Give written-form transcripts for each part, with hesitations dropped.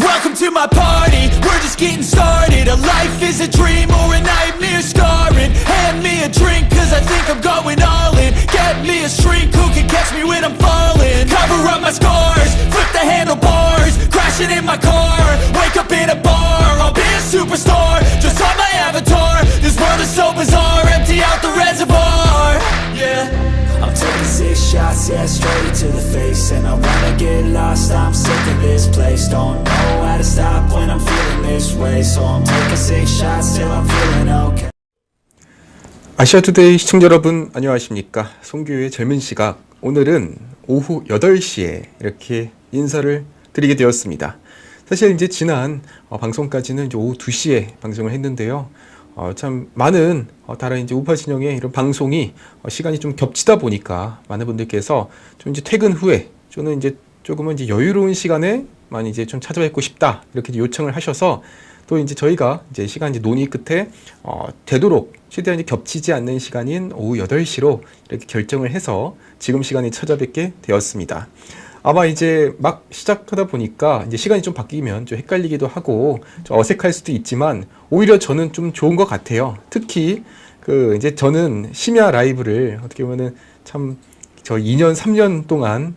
Welcome to my party, we're just getting started. A life is a dream or a nightmare scarring. Hand me a drink cause I think I'm going all in. Get me a shrink who can catch me when I'm falling. Cover up my scars, flip the handlebars. Crashing in my car, wake up in a bar. I'll be a superstar, just on my avatar. This world is so bizarre, empty out the reservoir. Yeah, I'm taking 6 shots, yeah, straight to the face. And I wanna get lost, I'm sick of this place. Don't know how to stop when I'm feeling this way. So I'm taking 6 shots till I'm feeling okay. 아시아투데이 시청자 여러분 안녕하십니까. 송규의 젊은 시각, 오늘은 오후 8시에 이렇게 인사를 드리게 되었습니다. 사실 이제 지난 방송까지는 이제 오후 2시에 방송을 했는데요. 참 많은 다른 이제 우파 진영의 이런 방송이 시간이 좀 겹치다 보니까 많은 분들께서 좀 이제 퇴근 후에 저는 이제 조금은 이제 여유로운 시간에 많이 이제 좀 찾아뵙고 싶다 이렇게 요청을 하셔서 또 이제 저희가 이제 시간 이제 논의 끝에 되도록 최대한 이제 겹치지 않는 시간인 오후 8시로 이렇게 결정을 해서 지금 시간에 찾아뵙게 되었습니다. 아마 이제 막 시작하다 보니까 이제 시간이 좀 바뀌면 좀 헷갈리기도 하고 좀 어색할 수도 있지만 오히려 저는 좀 좋은 것 같아요. 특히 그 이제 저는 심야 라이브를 어떻게 보면은 참 저 2년 3년 동안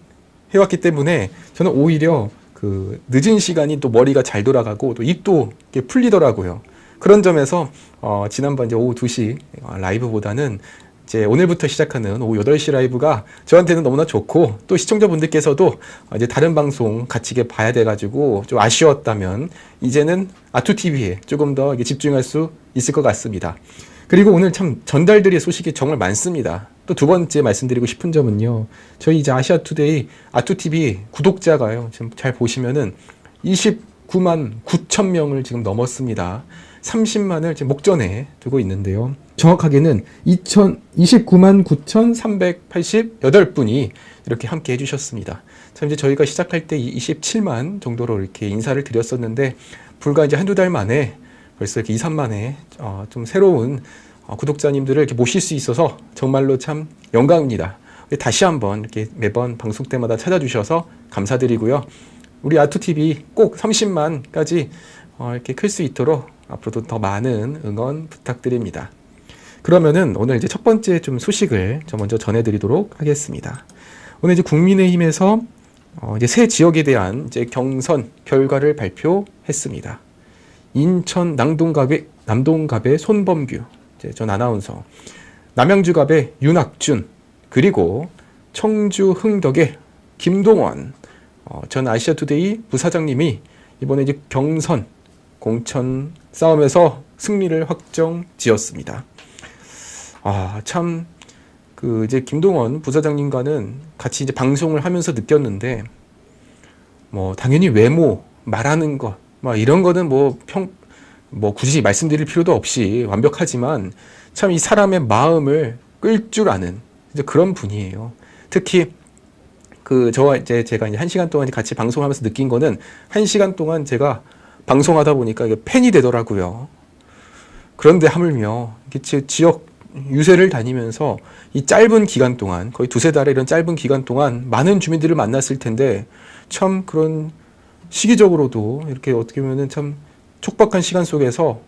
해왔기 때문에 저는 오히려 그 늦은 시간이 또 머리가 잘 돌아가고 또 입도 이렇게 풀리더라고요. 그런 점에서 지난번 이제 오후 2시 라이브보다는 이제 오늘부터 시작하는 오후 8시 라이브가 저한테는 너무나 좋고 또 시청자분들께서도 이제 다른 방송 같이 봐야 돼가지고 좀 아쉬웠다면 이제는 아투TV에 조금 더 집중할 수 있을 것 같습니다. 그리고 오늘 참 전달드릴 소식이 정말 많습니다. 또 두 번째 말씀드리고 싶은 점은요. 저희 이제 아시아투데이 아투TV 구독자가요. 지금 잘 보시면은 29만 9천 명을 지금 넘었습니다. 30만을 지금 목전에 두고 있는데요. 정확하게는 29만 9,388분이 이렇게 함께 해주셨습니다. 참 이제 저희가 시작할 때 27만 정도로 이렇게 인사를 드렸었는데 불과 이제 한두 달 만에 벌써 이렇게 2, 3만에 좀 새로운 구독자님들을 이렇게 모실 수 있어서 정말로 참 영광입니다. 다시 한번 이렇게 매번 방송 때마다 찾아주셔서 감사드리고요. 우리 아투TV 꼭 30만까지 이렇게 클 수 있도록 앞으로도 더 많은 응원 부탁드립니다. 그러면은 오늘 이제 첫 번째 좀 소식을 먼저 전해드리도록 하겠습니다. 오늘 이제 국민의힘에서 이제 새 지역에 대한 이제 경선 결과를 발표했습니다. 인천 남동갑의 손범규 전 아나운서, 남양주갑의 윤학준, 그리고 청주 흥덕의 김동원 전 아시아투데이 부사장님이 이번에 이제 경선 공천 싸움에서 승리를 확정지었습니다. 참 그 이제 김동원 부사장님과는 같이 이제 방송을 하면서 느꼈는데 뭐 당연히 외모, 말하는 것, 뭐 이런 거는 뭐 굳이 말씀드릴 필요도 없이 완벽하지만 참 이 사람의 마음을 끌 줄 아는 이제 그런 분이에요. 특히 그 저와 이제 제가 이제 1시간 동안 같이 방송하면서 느낀 거는 1시간 동안 제가 방송하다 보니까 이게 팬이 되더라고요. 그런데 하물며 지역 유세를 다니면서 이 짧은 기간 동안 거의 2-3달의 이런 짧은 기간 동안 많은 주민들을 만났을 텐데 참 그런 시기적으로도 이렇게 어떻게 보면은 참 촉박한 시간 속에서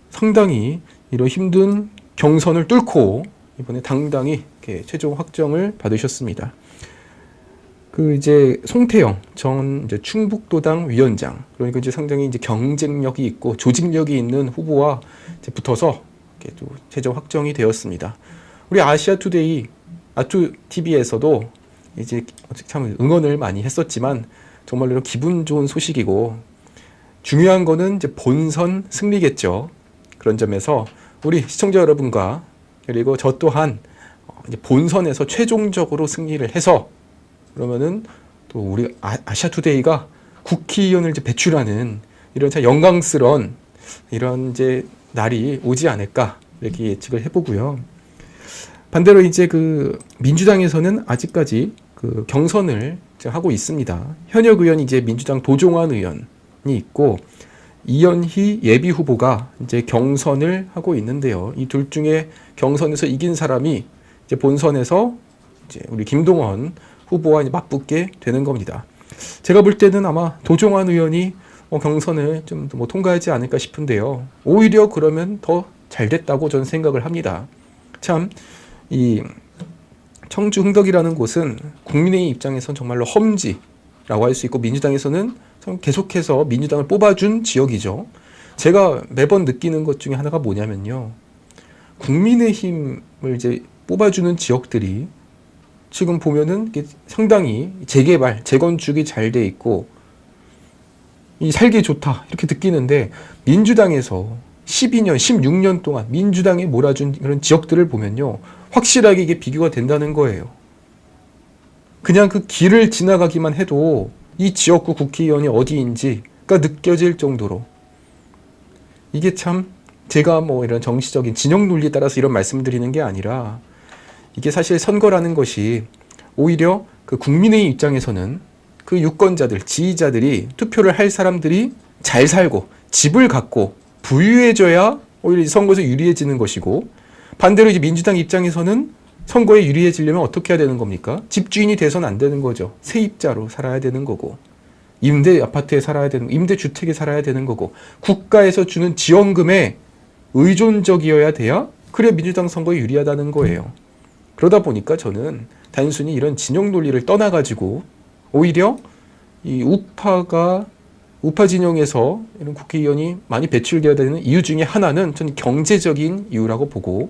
상당히 이런 힘든 경선을 뚫고 이번에 당당히 이렇게 최종 확정을 받으셨습니다. 그 이제 송태영 전 이제 충북도당 위원장, 그러니까 이제 상당히 이제 경쟁력이 있고 조직력이 있는 후보와 이제 붙어서 이렇게 또 최종 확정이 되었습니다. 우리 아시아투데이 아투TV에서도 이제 참 응원을 많이 했었지만 정말로 기분 좋은 소식이고 중요한 거는 이제 본선 승리겠죠. 그런 점에서 우리 시청자 여러분과 그리고 저 또한 이제 본선에서 최종적으로 승리를 해서 그러면은 또 우리 아시아투데이가 국회의원을 이제 배출하는 이런 참 영광스러운 이런 이제 날이 오지 않을까 이렇게 예측을 해보고요. 반대로 이제 그 민주당에서는 아직까지 그 경선을 하고 있습니다. 현역 의원이 이제 민주당 도종환 의원이 있고 이현희 예비 후보가 이제 경선을 하고 있는데요. 이 둘 중에 경선에서 이긴 사람이 이제 본선에서 이제 우리 김동원 후보와 이제 맞붙게 되는 겁니다. 제가 볼 때는 아마 도종환 의원이 경선을 좀 뭐 통과하지 않을까 싶은데요. 오히려 그러면 더 잘 됐다고 저는 생각을 합니다. 참, 이 청주 흥덕이라는 곳은 국민의힘 입장에선 정말로 험지라고 할 수 있고, 민주당에서는 계속해서 민주당을 뽑아준 지역이죠. 제가 매번 느끼는 것 중에 하나가 뭐냐면요. 국민의힘을 이제 뽑아주는 지역들이 지금 보면은 상당히 재개발, 재건축이 잘 돼 있고, 이 살기 좋다 이렇게 느끼는데, 민주당에서 12년, 16년 동안 민주당이 몰아준 그런 지역들을 보면요, 확실하게 이게 비교가 된다는 거예요. 그냥 그 길을 지나가기만 해도 이 지역구 국회의원이 어디인지가 느껴질 정도로, 이게 참 제가 뭐 이런 정치적인 진영 논리에 따라서 이런 말씀을 드리는 게 아니라, 이게 사실 선거라는 것이 오히려 그 국민의 입장에서는 그 유권자들, 지지자들이 투표를 할 사람들이 잘 살고 집을 갖고 부유해져야 오히려 선거에서 유리해지는 것이고, 반대로 이제 민주당 입장에서는 선거에 유리해지려면 어떻게 해야 되는 겁니까? 집주인이 돼서는 안 되는 거죠. 세입자로 살아야 되는 거고, 임대 아파트에 살아야 되는, 임대 주택에 살아야 되는 거고, 국가에서 주는 지원금에 의존적이어야 돼야 그래 민주당 선거에 유리하다는 거예요. 그러다 보니까 저는 단순히 이런 진영 논리를 떠나가지고 오히려 이 우파 진영에서 이런 국회의원이 많이 배출되어야 되는 이유 중에 하나는 저는 경제적인 이유라고 보고,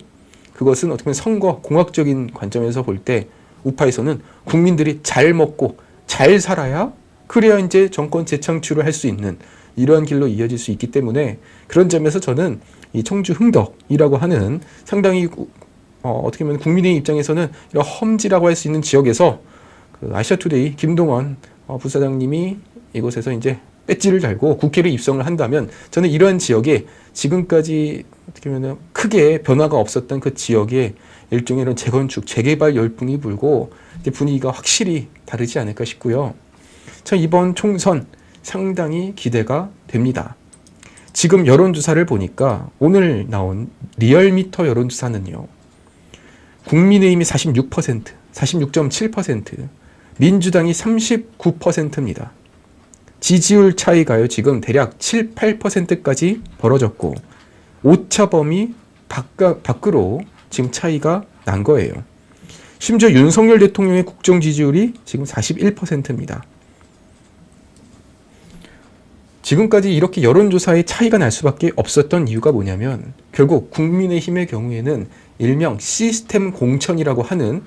그것은 어떻게 보면 선거 공학적인 관점에서 볼 때 우파에서는 국민들이 잘 먹고 잘 살아야 그래야 이제 정권 재창출을 할 수 있는 이러한 길로 이어질 수 있기 때문에, 그런 점에서 저는 이 청주 흥덕이라고 하는 상당히 어떻게 보면 국민의 입장에서는 이런 험지라고 할 수 있는 지역에서 그 아시아투데이 김동원 부사장님이 이곳에서 이제 배지를 달고 국회를 입성을 한다면, 저는 이러한 지역에 지금까지 어떻게 보면 크게 변화가 없었던 그 지역에 일종의 이런 재건축, 재개발 열풍이 불고 이제 분위기가 확실히 다르지 않을까 싶고요. 참 이번 총선 상당히 기대가 됩니다. 지금 여론조사를 보니까 오늘 나온 리얼미터 여론조사는요, 국민의힘이 46%, 46.7%, 민주당이 39%입니다. 지지율 차이가요, 지금 대략 7, 8%까지 벌어졌고, 오차범위 밖으로 지금 차이가 난 거예요. 심지어 윤석열 대통령의 국정 지지율이 지금 41%입니다. 지금까지 이렇게 여론조사에 차이가 날 수밖에 없었던 이유가 뭐냐면, 결국 국민의힘의 경우에는 일명 시스템 공천이라고 하는,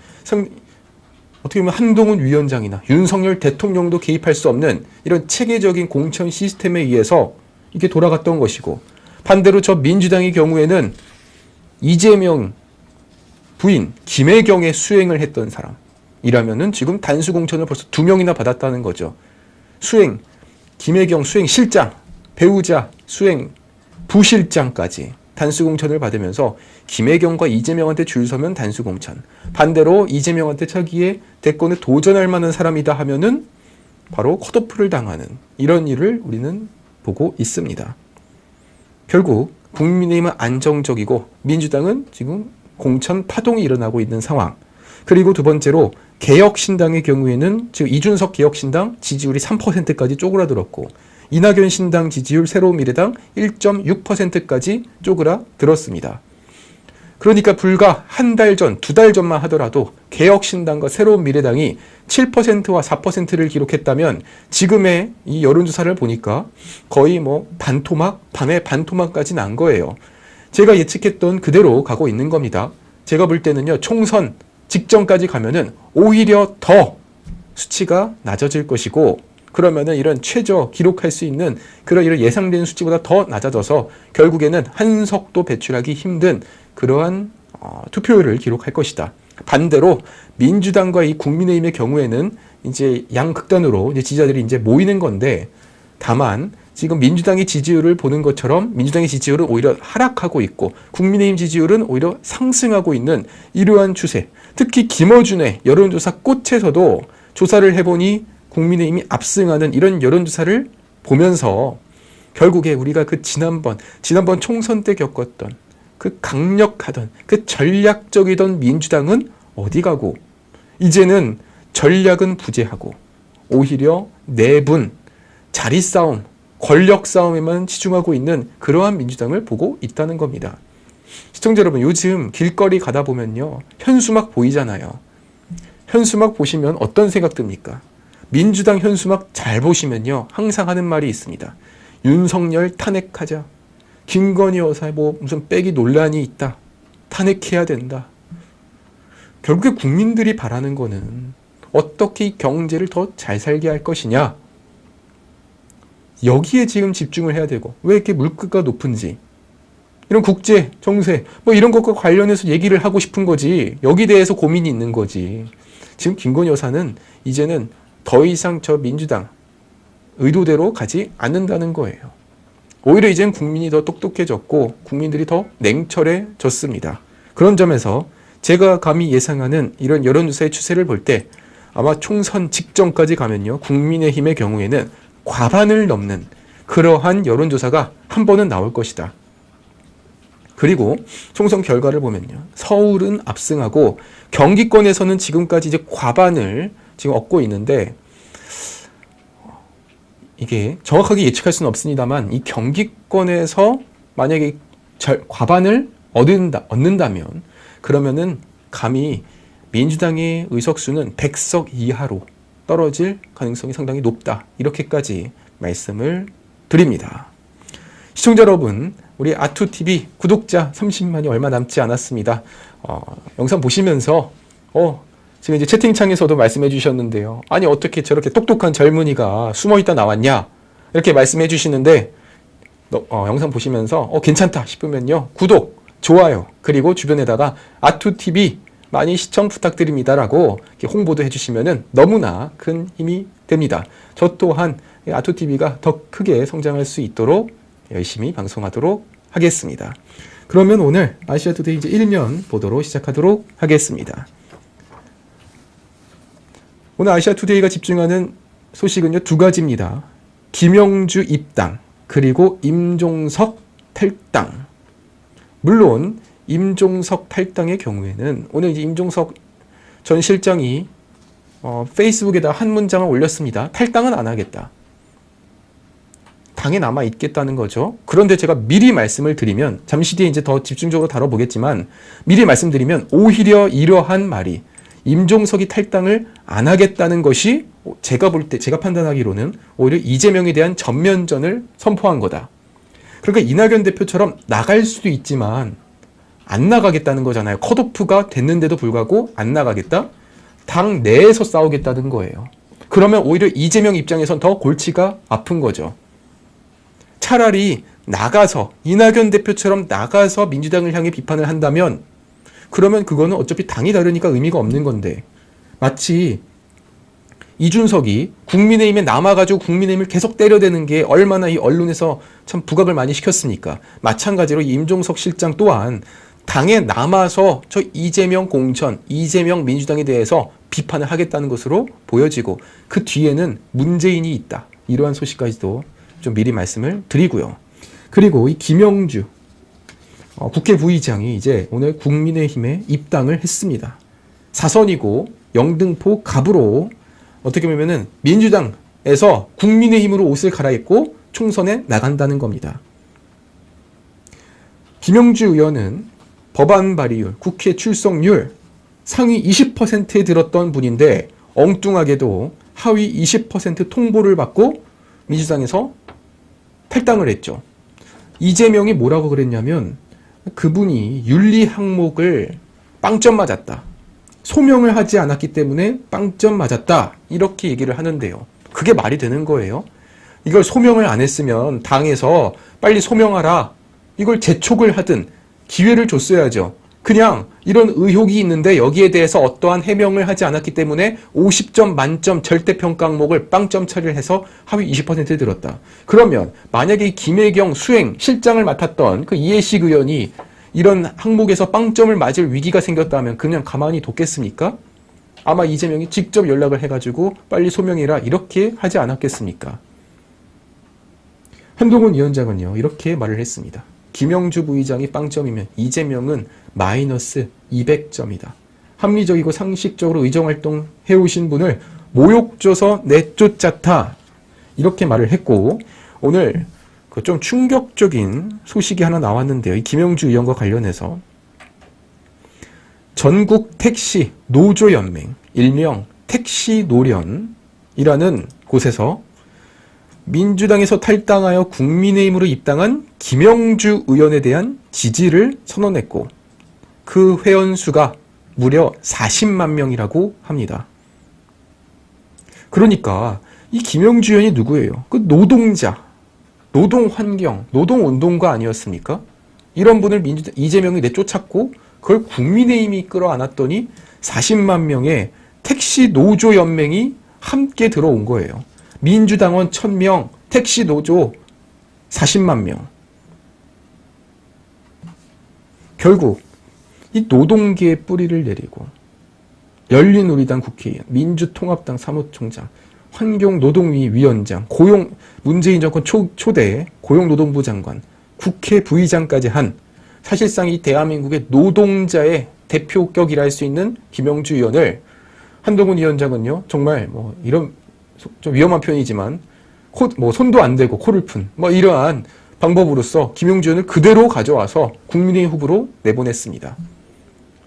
어떻게 보면 한동훈 위원장이나 윤석열 대통령도 개입할 수 없는 이런 체계적인 공천 시스템에 의해서 이게 돌아갔던 것이고, 반대로 저 민주당의 경우에는 이재명 부인 김혜경의 수행을 했던 사람이라면은 지금 단수 공천을 벌써 2명이나 받았다는 거죠. 수행, 김혜경 수행 실장, 배우자 수행 부실장까지 단수 공천을 받으면서 김혜경과 이재명한테 줄 서면 단수 공천, 반대로 이재명한테 차기에 대권에 도전할 만한 사람이다 하면은 바로 컷오프를 당하는 이런 일을 우리는 보고 있습니다. 결국 국민의힘은 안정적이고 민주당은 지금 공천 파동이 일어나고 있는 상황. 그리고 두 번째로 개혁신당의 경우에는 지금 이준석 개혁신당 지지율이 3%까지 쪼그라들었고, 이낙연 신당 지지율 새로운미래당 1.6%까지 쪼그라들었습니다. 그러니까 불과 한 달 전, 2달 전만 하더라도 개혁신당과 새로운미래당이 7%와 4%를 기록했다면, 지금의 이 여론조사를 보니까 거의 뭐 반의 반토막까지 난 거예요. 제가 예측했던 그대로 가고 있는 겁니다. 제가 볼 때는요, 총선 직전까지 가면은 오히려 더 수치가 낮아질 것이고, 그러면은 이런 최저 기록할 수 있는 그런 이런 예상되는 수치보다 더 낮아져서 결국에는 한석도 배출하기 힘든 그러한 투표율을 기록할 것이다. 반대로 민주당과 이 국민의힘의 경우에는 이제 양극단으로 이제 지지자들이 이제 모이는 건데, 다만 지금 민주당의 지지율을 보는 것처럼 민주당의 지지율은 오히려 하락하고 있고 국민의힘 지지율은 오히려 상승하고 있는 이러한 추세. 특히 김어준의 여론조사 꽃에서도 조사를 해보니 국민의힘이 압승하는 이런 여론조사를 보면서 결국에 우리가 그 지난번 총선 때 겪었던 그 강력하던 그 전략적이던 민주당은 어디 가고, 이제는 전략은 부재하고 오히려 내분, 자리 싸움, 권력 싸움에만 치중하고 있는 그러한 민주당을 보고 있다는 겁니다. 시청자 여러분, 요즘 길거리 가다 보면요, 현수막 보이잖아요. 현수막 보시면 어떤 생각 듭니까? 민주당 현수막 잘 보시면요, 항상 하는 말이 있습니다. 윤석열 탄핵하자. 김건희 여사의 무슨 빼기 논란이 있다. 탄핵해야 된다. 결국에 국민들이 바라는 거는 어떻게 이 경제를 더 잘 살게 할 것이냐. 여기에 지금 집중을 해야 되고, 왜 이렇게 물가가 높은지, 이런 국제, 정세, 이런 것과 관련해서 얘기를 하고 싶은 거지. 여기 대해서 고민이 있는 거지. 지금 김건희 여사는 이제는 더 이상 저 민주당 의도대로 가지 않는다는 거예요. 오히려 이젠 국민이 더 똑똑해졌고 국민들이 더 냉철해졌습니다. 그런 점에서 제가 감히 예상하는 이런 여론조사의 추세를 볼 때 아마 총선 직전까지 가면요, 국민의힘의 경우에는 과반을 넘는 그러한 여론조사가 한 번은 나올 것이다. 그리고 총선 결과를 보면요, 서울은 압승하고 경기권에서는 지금까지 이제 과반을 지금 얻고 있는데, 이게 정확하게 예측할 수는 없습니다만 이 경기권에서 만약에 과반을 얻는다면 그러면은 감히 민주당의 의석수는 100석 이하로 떨어질 가능성이 상당히 높다. 이렇게까지 말씀을 드립니다. 시청자 여러분, 우리 아투TV 구독자 30만이 얼마 남지 않았습니다. 영상 보시면서 지금 이제 채팅창에서도 말씀해 주셨는데요. 아니 어떻게 저렇게 똑똑한 젊은이가 숨어있다 나왔냐, 이렇게 말씀해 주시는데, 영상 보시면서 괜찮다 싶으면요, 구독, 좋아요, 그리고 주변에다가 아투TV 많이 시청 부탁드립니다라고 이렇게 홍보도 해주시면은 너무나 큰 힘이 됩니다. 저 또한 아투TV가 더 크게 성장할 수 있도록 열심히 방송하도록 하겠습니다. 그러면 오늘 아시아투데이 이제 1면 보도록 시작하도록 하겠습니다. 오늘 아시아투데이가 집중하는 소식은요, 두 가지입니다. 김영주 입당, 그리고 임종석 탈당. 물론 임종석 탈당의 경우에는 오늘 이제 임종석 전 실장이 페이스북에다 한 문장을 올렸습니다. 탈당은 안 하겠다. 당에 남아 있겠다는 거죠. 그런데 제가 미리 말씀을 드리면, 잠시 뒤에 이제 더 집중적으로 다뤄보겠지만, 미리 말씀드리면 오히려 이러한 말이 임종석이 탈당을 안 하겠다는 것이 제가 볼 때, 제가 판단하기로는 오히려 이재명에 대한 전면전을 선포한 거다. 그러니까 이낙연 대표처럼 나갈 수도 있지만 안 나가겠다는 거잖아요. 컷오프가 됐는데도 불구하고 안 나가겠다? 당 내에서 싸우겠다는 거예요. 그러면 오히려 이재명 입장에선 더 골치가 아픈 거죠. 차라리 나가서, 이낙연 대표처럼 나가서 민주당을 향해 비판을 한다면, 그러면 그거는 어차피 당이 다르니까 의미가 없는 건데, 마치 이준석이 국민의힘에 남아가지고 국민의힘을 계속 때려대는 게 얼마나 이 언론에서 참 부각을 많이 시켰습니까? 마찬가지로 임종석 실장 또한 당에 남아서 저 이재명 공천, 이재명 민주당에 대해서 비판을 하겠다는 것으로 보여지고, 그 뒤에는 문재인이 있다. 이러한 소식까지도 좀 미리 말씀을 드리고요. 그리고 이 김영주 국회 부의장이 이제 오늘 국민의힘에 입당을 했습니다. 사선이고 영등포 갑으로 어떻게 보면은 민주당에서 국민의힘으로 옷을 갈아입고 총선에 나간다는 겁니다. 김영주 의원은 법안 발의율, 국회 출석률 상위 20%에 들었던 분인데 엉뚱하게도 하위 20% 통보를 받고 민주당에서 탈당을 했죠. 이재명이 뭐라고 그랬냐면 그분이 윤리 항목을 빵점 맞았다. 소명을 하지 않았기 때문에 빵점 맞았다. 이렇게 얘기를 하는데요. 그게 말이 되는 거예요? 이걸 소명을 안 했으면 당에서 빨리 소명하라. 이걸 재촉을 하든 기회를 줬어야죠. 그냥 이런 의혹이 있는데 여기에 대해서 어떠한 해명을 하지 않았기 때문에 50점 만점 절대평가 항목을 빵점 처리를 해서 하위 20%에 들었다. 그러면 만약에 이 김혜경 수행 실장을 맡았던 그 이해식 의원이 이런 항목에서 빵점을 맞을 위기가 생겼다면 그냥 가만히 뒀겠습니까? 아마 이재명이 직접 연락을 해가지고 빨리 소명해라 이렇게 하지 않았겠습니까? 한동훈 위원장은요 이렇게 말을 했습니다. 김영주 부의장이 빵점이면 이재명은 마이너스 200점이다. 합리적이고 상식적으로 의정활동 해오신 분을 모욕줘서 내쫓았다. 이렇게 말을 했고 오늘 그 좀 충격적인 소식이 하나 나왔는데요. 이 김영주 의원과 관련해서 전국 택시 노조연맹, 일명 택시노련이라는 곳에서 민주당에서 탈당하여 국민의힘으로 입당한 김영주 의원에 대한 지지를 선언했고 그 회원수가 무려 40만 명이라고 합니다. 그러니까 이 김영주 의원이 누구예요? 그 노동자, 노동환경, 노동운동가 아니었습니까? 이런 분을 이재명이 내쫓았고 그걸 국민의힘이 끌어안았더니 40만 명의 택시노조연맹이 함께 들어온 거예요. 민주당원 1000명, 택시노조 40만 명. 결국 이 노동계의 뿌리를 내리고 열린우리당 국회의원, 민주통합당 사무총장, 환경노동위 위원장, 문재인 정권 초대 고용노동부 장관, 국회 부의장까지 한 사실상 이 대한민국의 노동자의 대표격이라 할 수 있는 김영주 의원을 한동훈 위원장은요, 정말 뭐 이런 좀 위험한 표현이지만 손도 안 대고 코를 푼 이러한 방법으로서 김영주 의원을 그대로 가져와서 국민의힘 후보로 내보냈습니다.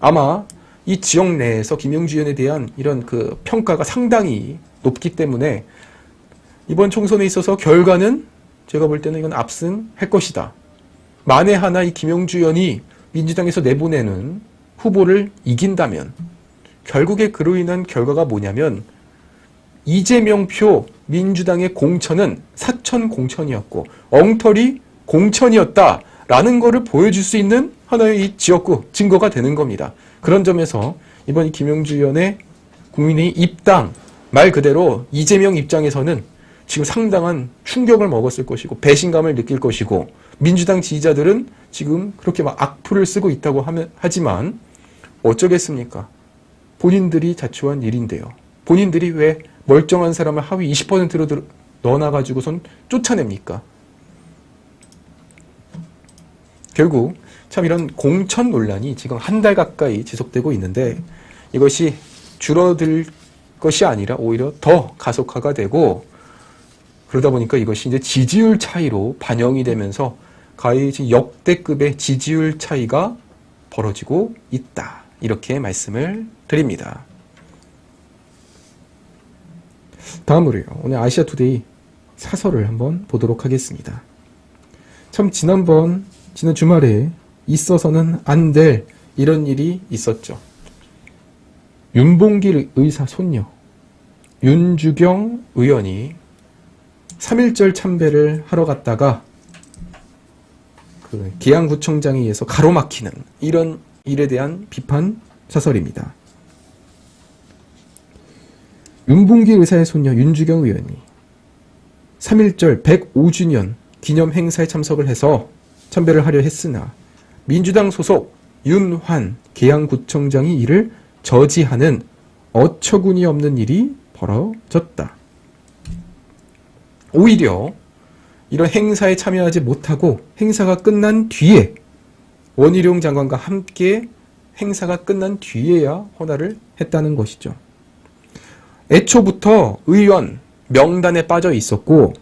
아마 이 지역 내에서 김영주 의원에 대한 이런 그 평가가 상당히 높기 때문에 이번 총선에 있어서 결과는 제가 볼 때는 이건 압승할 것이다. 만에 하나 이 김영주 의원이 민주당에서 내보내는 후보를 이긴다면 결국에 그로 인한 결과가 뭐냐면 이재명 표 민주당의 공천은 사천 공천이었고 엉터리 공천이었다라는 것을 보여줄 수 있는 하나의 이 지역구 증거가 되는 겁니다. 그런 점에서 이번 이 김영주 의원의 국민의힘 입당 말 그대로 이재명 입장에서는 지금 상당한 충격을 먹었을 것이고 배신감을 느낄 것이고 민주당 지지자들은 지금 그렇게 막 악플을 쓰고 있다고 하지만 어쩌겠습니까? 본인들이 자초한 일인데요. 본인들이 왜 멀쩡한 사람을 하위 20%로 넣어놔가지고선 쫓아냅니까? 결국 참 이런 공천 논란이 지금 한 달 가까이 지속되고 있는데 이것이 줄어들 것이 아니라 오히려 더 가속화가 되고 그러다 보니까 이것이 이제 지지율 차이로 반영이 되면서 거의 역대급의 지지율 차이가 벌어지고 있다. 이렇게 말씀을 드립니다. 다음으로요. 오늘 아시아투데이 사설을 한번 보도록 하겠습니다. 참 지난 주말에 있어서는 안 될 이런 일이 있었죠. 윤봉길 의사 손녀 윤주경 의원이 3.1절 참배를 하러 갔다가 그 계양구청장에 의해서 가로막히는 이런 일에 대한 비판 사설입니다. 윤봉길 의사의 손녀 윤주경 의원이 3.1절 105주년 기념 행사에 참석을 해서 참배를 하려 했으나 민주당 소속 윤환 계양구청장이 이를 저지하는 어처구니 없는 일이 벌어졌다. 오히려 이런 행사에 참여하지 못하고 행사가 끝난 뒤에 원희룡 장관과 함께 행사가 끝난 뒤에야 헌화를 했다는 것이죠. 애초부터 의원 명단에 빠져 있었고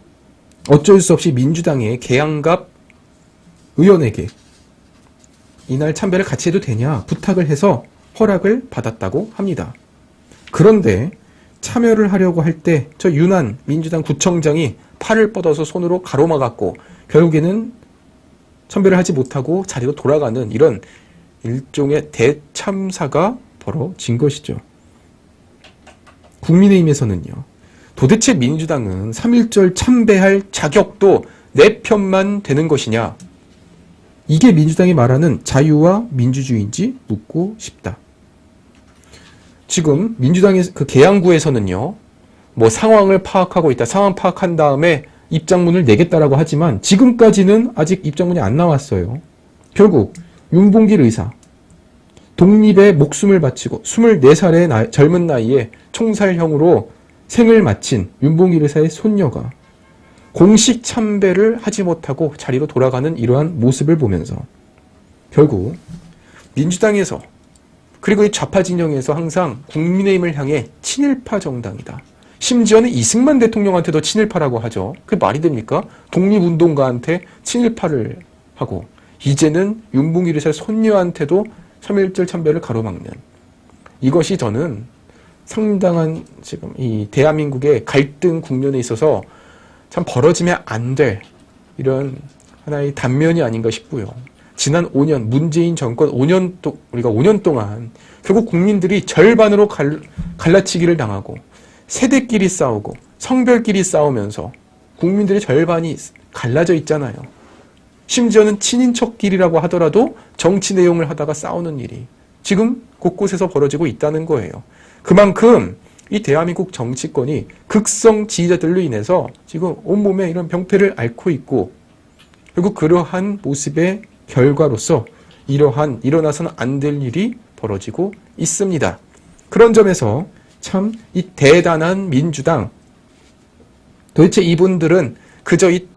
어쩔 수 없이 민주당의 계양갑 의원에게 이날 참배를 같이 해도 되냐 부탁을 해서 허락을 받았다고 합니다. 그런데 참여를 하려고 할 때 저 윤한 민주당 구청장이 팔을 뻗어서 손으로 가로막았고 결국에는 참배를 하지 못하고 자리로 돌아가는 이런 일종의 대참사가 벌어진 것이죠. 국민의힘에서는요. 도대체 민주당은 3.1절 참배할 자격도 내 편만 되는 것이냐? 이게 민주당이 말하는 자유와 민주주의인지 묻고 싶다. 지금 민주당의 그 계양구에서는요. 뭐 상황을 파악하고 있다. 상황 파악한 다음에 입장문을 내겠다라고 하지만 지금까지는 아직 입장문이 안 나왔어요. 결국 윤봉길 의사 독립에 목숨을 바치고 24살의 젊은 나이에 총살형으로 생을 마친 윤봉길 의사의 손녀가 공식 참배를 하지 못하고 자리로 돌아가는 이러한 모습을 보면서 결국 민주당에서 그리고 이 좌파 진영에서 항상 국민의힘을 향해 친일파 정당이다. 심지어는 이승만 대통령한테도 친일파라고 하죠. 그게 말이 됩니까? 독립운동가한테 친일파를 하고 이제는 윤봉길 손녀한테도 3.1절 참배를 가로막는, 이것이 저는 상당한 지금 이 대한민국의 갈등 국면에 있어서 참 벌어지면 안 될 이런 하나의 단면이 아닌가 싶고요. 지난 5년 문재인 정권 우리가 5년 동안 결국 국민들이 절반으로 갈라치기를 당하고 세대끼리 싸우고 성별끼리 싸우면서 국민들의 절반이 갈라져 있잖아요. 심지어는 친인척끼리라고 하더라도 정치 내용을 하다가 싸우는 일이 지금 곳곳에서 벌어지고 있다는 거예요. 그만큼 이 대한민국 정치권이 극성 지지자들로 인해서 지금 온몸에 이런 병폐를 앓고 있고, 결국 그러한 모습의 결과로서 이러한 일어나서는 안 될 일이 벌어지고 있습니다. 그런 점에서 참 이 대단한 민주당, 도대체 이분들은 그저 이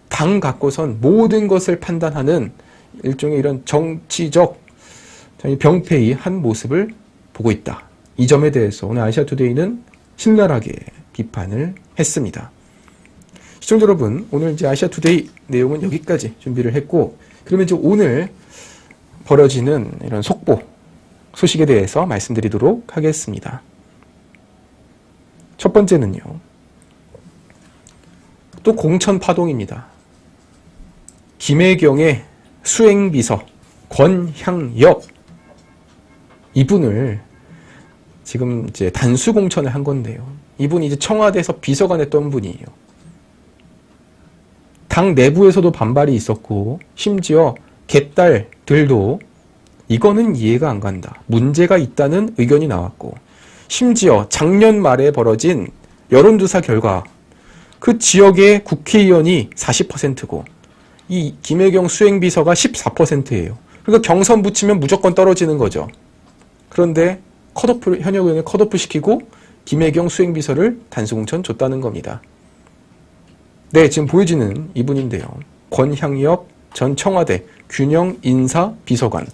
당 갖고선 모든 것을 판단하는 일종의 이런 정치적 병폐의 한 모습을 보고 있다. 이 점에 대해서 오늘 아시아투데이는 신랄하게 비판을 했습니다. 시청자 여러분, 오늘 이제 아시아투데이 내용은 여기까지 준비를 했고, 그러면 이제 오늘 벌어지는 이런 속보 소식에 대해서 말씀드리도록 하겠습니다. 첫 번째는요, 또 공천 파동입니다. 김혜경의 수행비서 권향엽, 이분을 지금 이제 단수 공천을 한 건데요. 이분이 이제 청와대에서 비서관 했던 분이에요. 당 내부에서도 반발이 있었고, 심지어 개딸들도 이거는 이해가 안 간다, 문제가 있다는 의견이 나왔고, 심지어 작년 말에 벌어진 여론조사 결과 그 지역의 국회의원이 40%고 이 김혜경 수행비서가 14%예요. 그러니까 경선 붙이면 무조건 떨어지는 거죠. 그런데 현역 의원을 컷오프 시키고 김혜경 수행비서를 단수공천 줬다는 겁니다. 네, 지금 보여지는 이분인데요. 권향엽 전 청와대 균형인사비서관.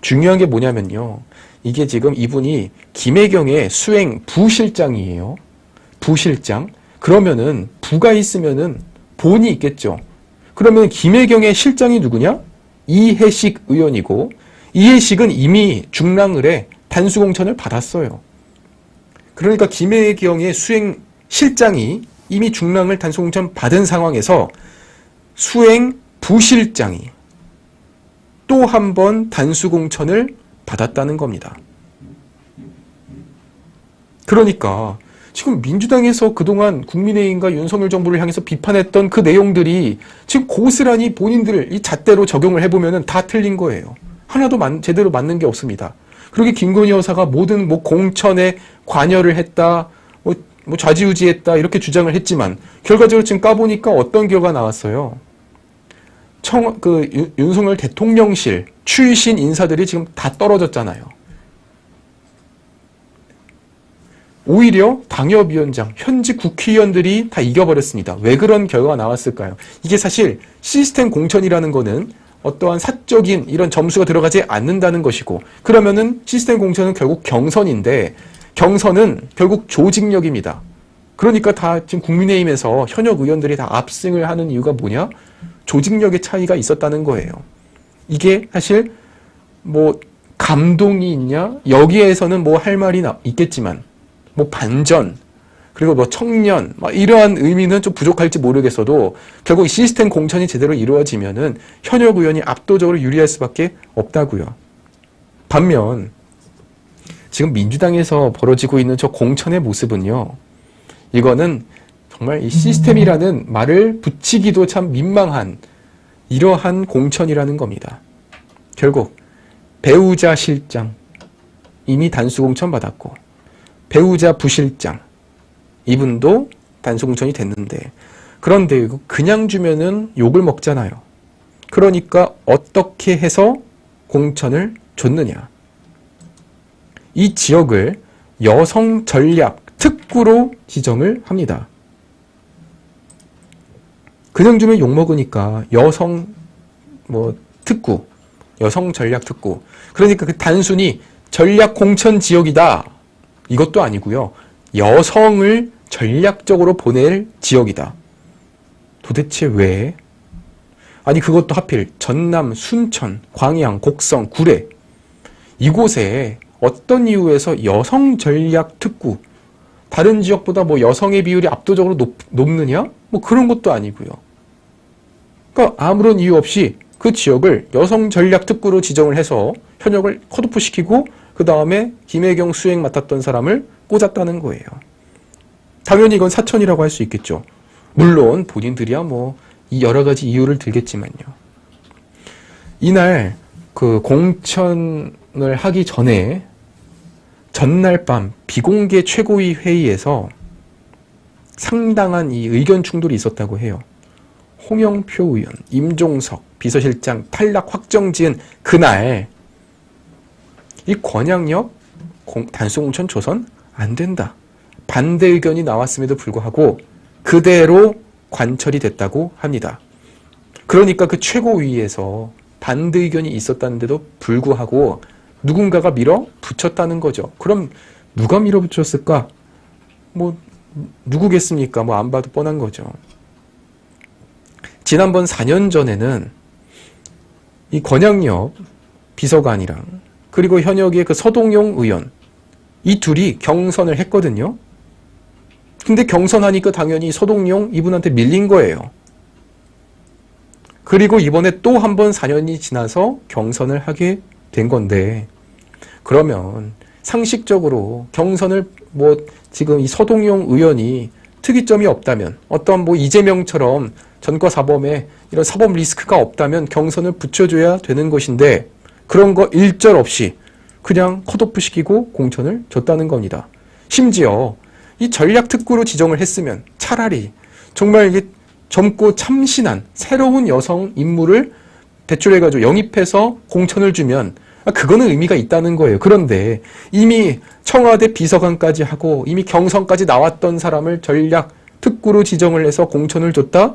중요한 게 뭐냐면요, 이게 지금 이분이 김혜경의 수행 부실장이에요. 부실장. 그러면은 부가 있으면은 본이 있겠죠. 그러면 김혜경의 실장이 누구냐? 이해식 의원이고, 이해식은 이미 중랑을에 단수공천을 받았어요. 그러니까 김혜경의 수행 실장이 이미 중랑을 단수공천 받은 상황에서 수행 부실장이 또 한 번 단수공천을 받았다는 겁니다. 그러니까 지금 민주당에서 그동안 국민의힘과 윤석열 정부를 향해서 비판했던 그 내용들이 지금 고스란히 본인들 이 잣대로 적용을 해보면 다 틀린 거예요. 하나도 제대로 맞는 게 없습니다. 그렇게 김건희 여사가 모든 공천에 관여를 했다, 좌지우지했다 이렇게 주장을 했지만 결과적으로 지금 까보니까 어떤 결과가 나왔어요. 윤석열 대통령실 출신 인사들이 지금 다 떨어졌잖아요. 오히려 당협위원장, 현직 국회의원들이 다 이겨버렸습니다. 왜 그런 결과가 나왔을까요? 이게 사실 시스템 공천이라는 거는 어떠한 사적인 이런 점수가 들어가지 않는다는 것이고, 그러면은 시스템 공천은 결국 경선인데, 경선은 결국 조직력입니다. 그러니까 다 지금 국민의힘에서 현역 의원들이 다 압승을 하는 이유가 뭐냐? 조직력의 차이가 있었다는 거예요. 이게 사실 감동이 있냐? 여기에서는 할 말이 있겠지만, 반전, 그리고 청년, 이러한 의미는 좀 부족할지 모르겠어도 결국 시스템 공천이 제대로 이루어지면은 현역 의원이 압도적으로 유리할 수밖에 없다고요. 반면 지금 민주당에서 벌어지고 있는 저 공천의 모습은요, 이거는 정말 이 시스템이라는 말을 붙이기도 참 민망한 이러한 공천이라는 겁니다. 결국 배우자 실장 이미 단수 공천 받았고, 배우자 부실장 이분도 단수 공천이 됐는데, 그런데 이거 그냥 주면은 욕을 먹잖아요. 그러니까 어떻게 해서 공천을 줬느냐? 이 지역을 여성 전략 특구로 지정을 합니다. 그냥 주면 욕 먹으니까 여성 특구, 여성 전략 특구. 그러니까 그 단순히 전략 공천 지역이다 이것도 아니고요. 여성을 전략적으로 보낼 지역이다. 도대체 왜? 아니 그것도 하필 전남, 순천, 광양, 곡성, 구례 이곳에 어떤 이유에서 여성 전략 특구 다른 지역보다 뭐 여성의 비율이 압도적으로 높느냐? 뭐 그런 것도 아니고요. 그러니까 아무런 이유 없이 그 지역을 여성 전략 특구로 지정을 해서 현역을 컷오프 시키고 그 다음에 김혜경 수행 맡았던 사람을 꽂았다는 거예요. 당연히 이건 사천이라고 할 수 있겠죠. 물론 본인들이야 뭐 이 여러 가지 이유를 들겠지만요. 이날 그 공천을 하기 전에 전날 밤 비공개 최고위 회의에서 상당한 이 의견 충돌이 있었다고 해요. 홍영표 의원, 임종석 비서실장 탈락 확정 지은 그날 이 권양역 단수공천 조선 안 된다. 반대 의견이 나왔음에도 불구하고 그대로 관철이 됐다고 합니다. 그러니까 그 최고위에서 반대 의견이 있었다는데도 불구하고 누군가가 밀어붙였다는 거죠. 그럼 누가 밀어붙였을까? 뭐 누구겠습니까? 뭐 안 봐도 뻔한 거죠. 지난번 4년 전에는 이 권양역 비서관이랑 그리고 현역의 그 서동용 의원 이 둘이 경선을 했거든요. 근데 경선하니까 당연히 서동용 이분한테 밀린 거예요. 그리고 이번에 또 한 번 4년이 지나서 경선을 하게 된 건데 그러면 상식적으로 경선을 뭐 지금 이 서동용 의원이 특이점이 없다면 어떤 뭐 이재명처럼 전과 사범에 이런 사법 리스크가 없다면 경선을 붙여줘야 되는 것인데 그런 거 일절 없이 그냥 컷오프 시키고 공천을 줬다는 겁니다. 심지어 이 전략 특구로 지정을 했으면 차라리 정말 이게 젊고 참신한 새로운 여성 인물을 배출해가지고 영입해서 공천을 주면 그거는 의미가 있다는 거예요. 그런데 이미 청와대 비서관까지 하고 이미 경선까지 나왔던 사람을 전략 특구로 지정을 해서 공천을 줬다?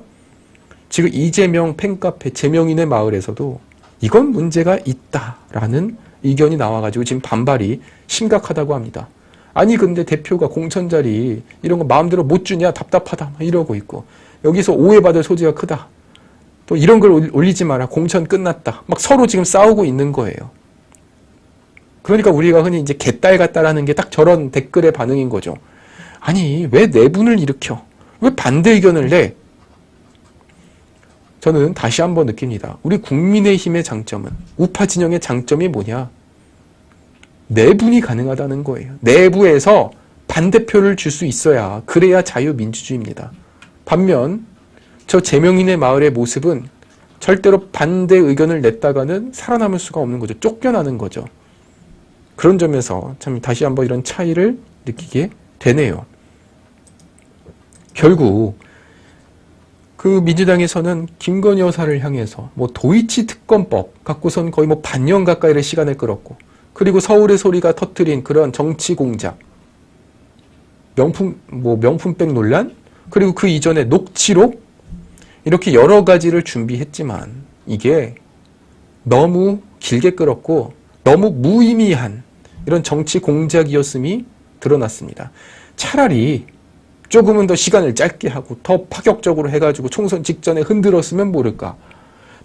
지금 이재명 팬카페 제명인의 마을에서도 이건 문제가 있다라는 의견이 나와가지고 지금 반발이 심각하다고 합니다. 아니 근데 대표가 공천 자리 이런 거 마음대로 못 주냐 답답하다 이러고 있고 여기서 오해받을 소지가 크다. 또 이런 걸 올리지 마라. 공천 끝났다. 막 서로 지금 싸우고 있는 거예요. 그러니까 우리가 흔히 이제 개딸 같다라는 게 딱 저런 댓글의 반응인 거죠. 아니 왜 내분을 일으켜? 왜 반대 의견을 내? 저는 다시 한번 느낍니다. 우리 국민의힘의 장점은 우파 진영의 장점이 뭐냐? 내분이 가능하다는 거예요. 내부에서 반대표를 줄 수 있어야 그래야 자유민주주의입니다. 반면 저 제명인의 마을의 모습은 절대로 반대 의견을 냈다가는 살아남을 수가 없는 거죠. 쫓겨나는 거죠. 그런 점에서 참 다시 한번 이런 차이를 느끼게 되네요. 결국 그 민주당에서는 김건희 여사를 향해서 뭐 도이치 특검법 갖고선 거의 뭐 반년 가까이의 시간을 끌었고 그리고 서울의 소리가 터뜨린 그런 정치 공작, 명품백 논란, 그리고 그 이전에 녹취록 이렇게 여러 가지를 준비했지만 이게 너무 길게 끌었고 너무 무의미한 이런 정치 공작이었음이 드러났습니다. 차라리 조금은 더 시간을 짧게 하고 더 파격적으로 해가지고 총선 직전에 흔들었으면 모를까.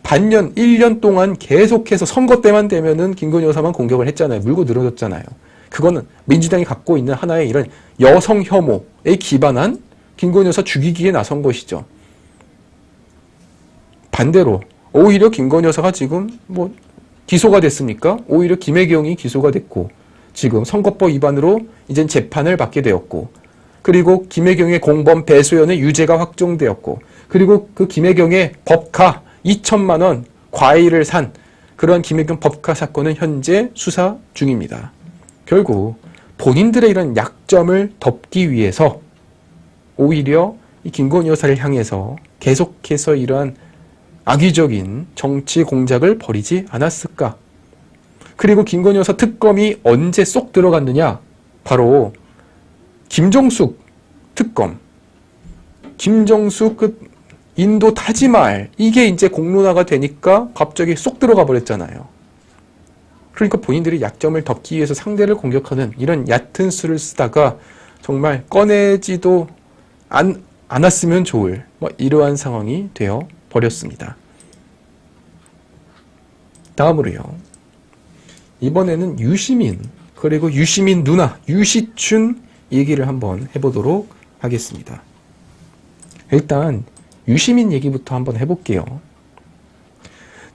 반년, 1년 동안 계속해서 선거 때만 되면은 김건희 여사만 공격을 했잖아요. 물고 늘어졌잖아요. 그거는 민주당이 갖고 있는 하나의 이런 여성 혐오에 기반한 김건희 여사 죽이기에 나선 것이죠. 반대로 오히려 김건희 여사가 지금 뭐 기소가 됐습니까? 오히려 김혜경이 기소가 됐고 지금 선거법 위반으로 이젠 재판을 받게 되었고 그리고 김혜경의 공범 배소연의 유죄가 확정되었고 그리고 그 김혜경의 법카 2천만 원 과일을 산 그러한 김혜경 법카 사건은 현재 수사 중입니다. 결국 본인들의 이런 약점을 덮기 위해서 오히려 이 김건희 여사를 향해서 계속해서 이러한 악의적인 정치 공작을 벌이지 않았을까? 그리고 김건희 여사 특검이 언제 쏙 들어갔느냐? 바로 김정숙 특검, 김정숙 그 인도 타지말 이게 이제 공론화가 되니까 갑자기 쏙 들어가 버렸잖아요. 그러니까 본인들이 약점을 덮기 위해서 상대를 공격하는 이런 얕은 수를 쓰다가 정말 꺼내지도 않았으면 좋을 이러한 상황이 되어 버렸습니다. 다음으로요. 이번에는 유시민 그리고 유시민 누나 유시춘 얘기를 한번 해보도록 하겠습니다. 일단 유시민 얘기부터 한번 해볼게요.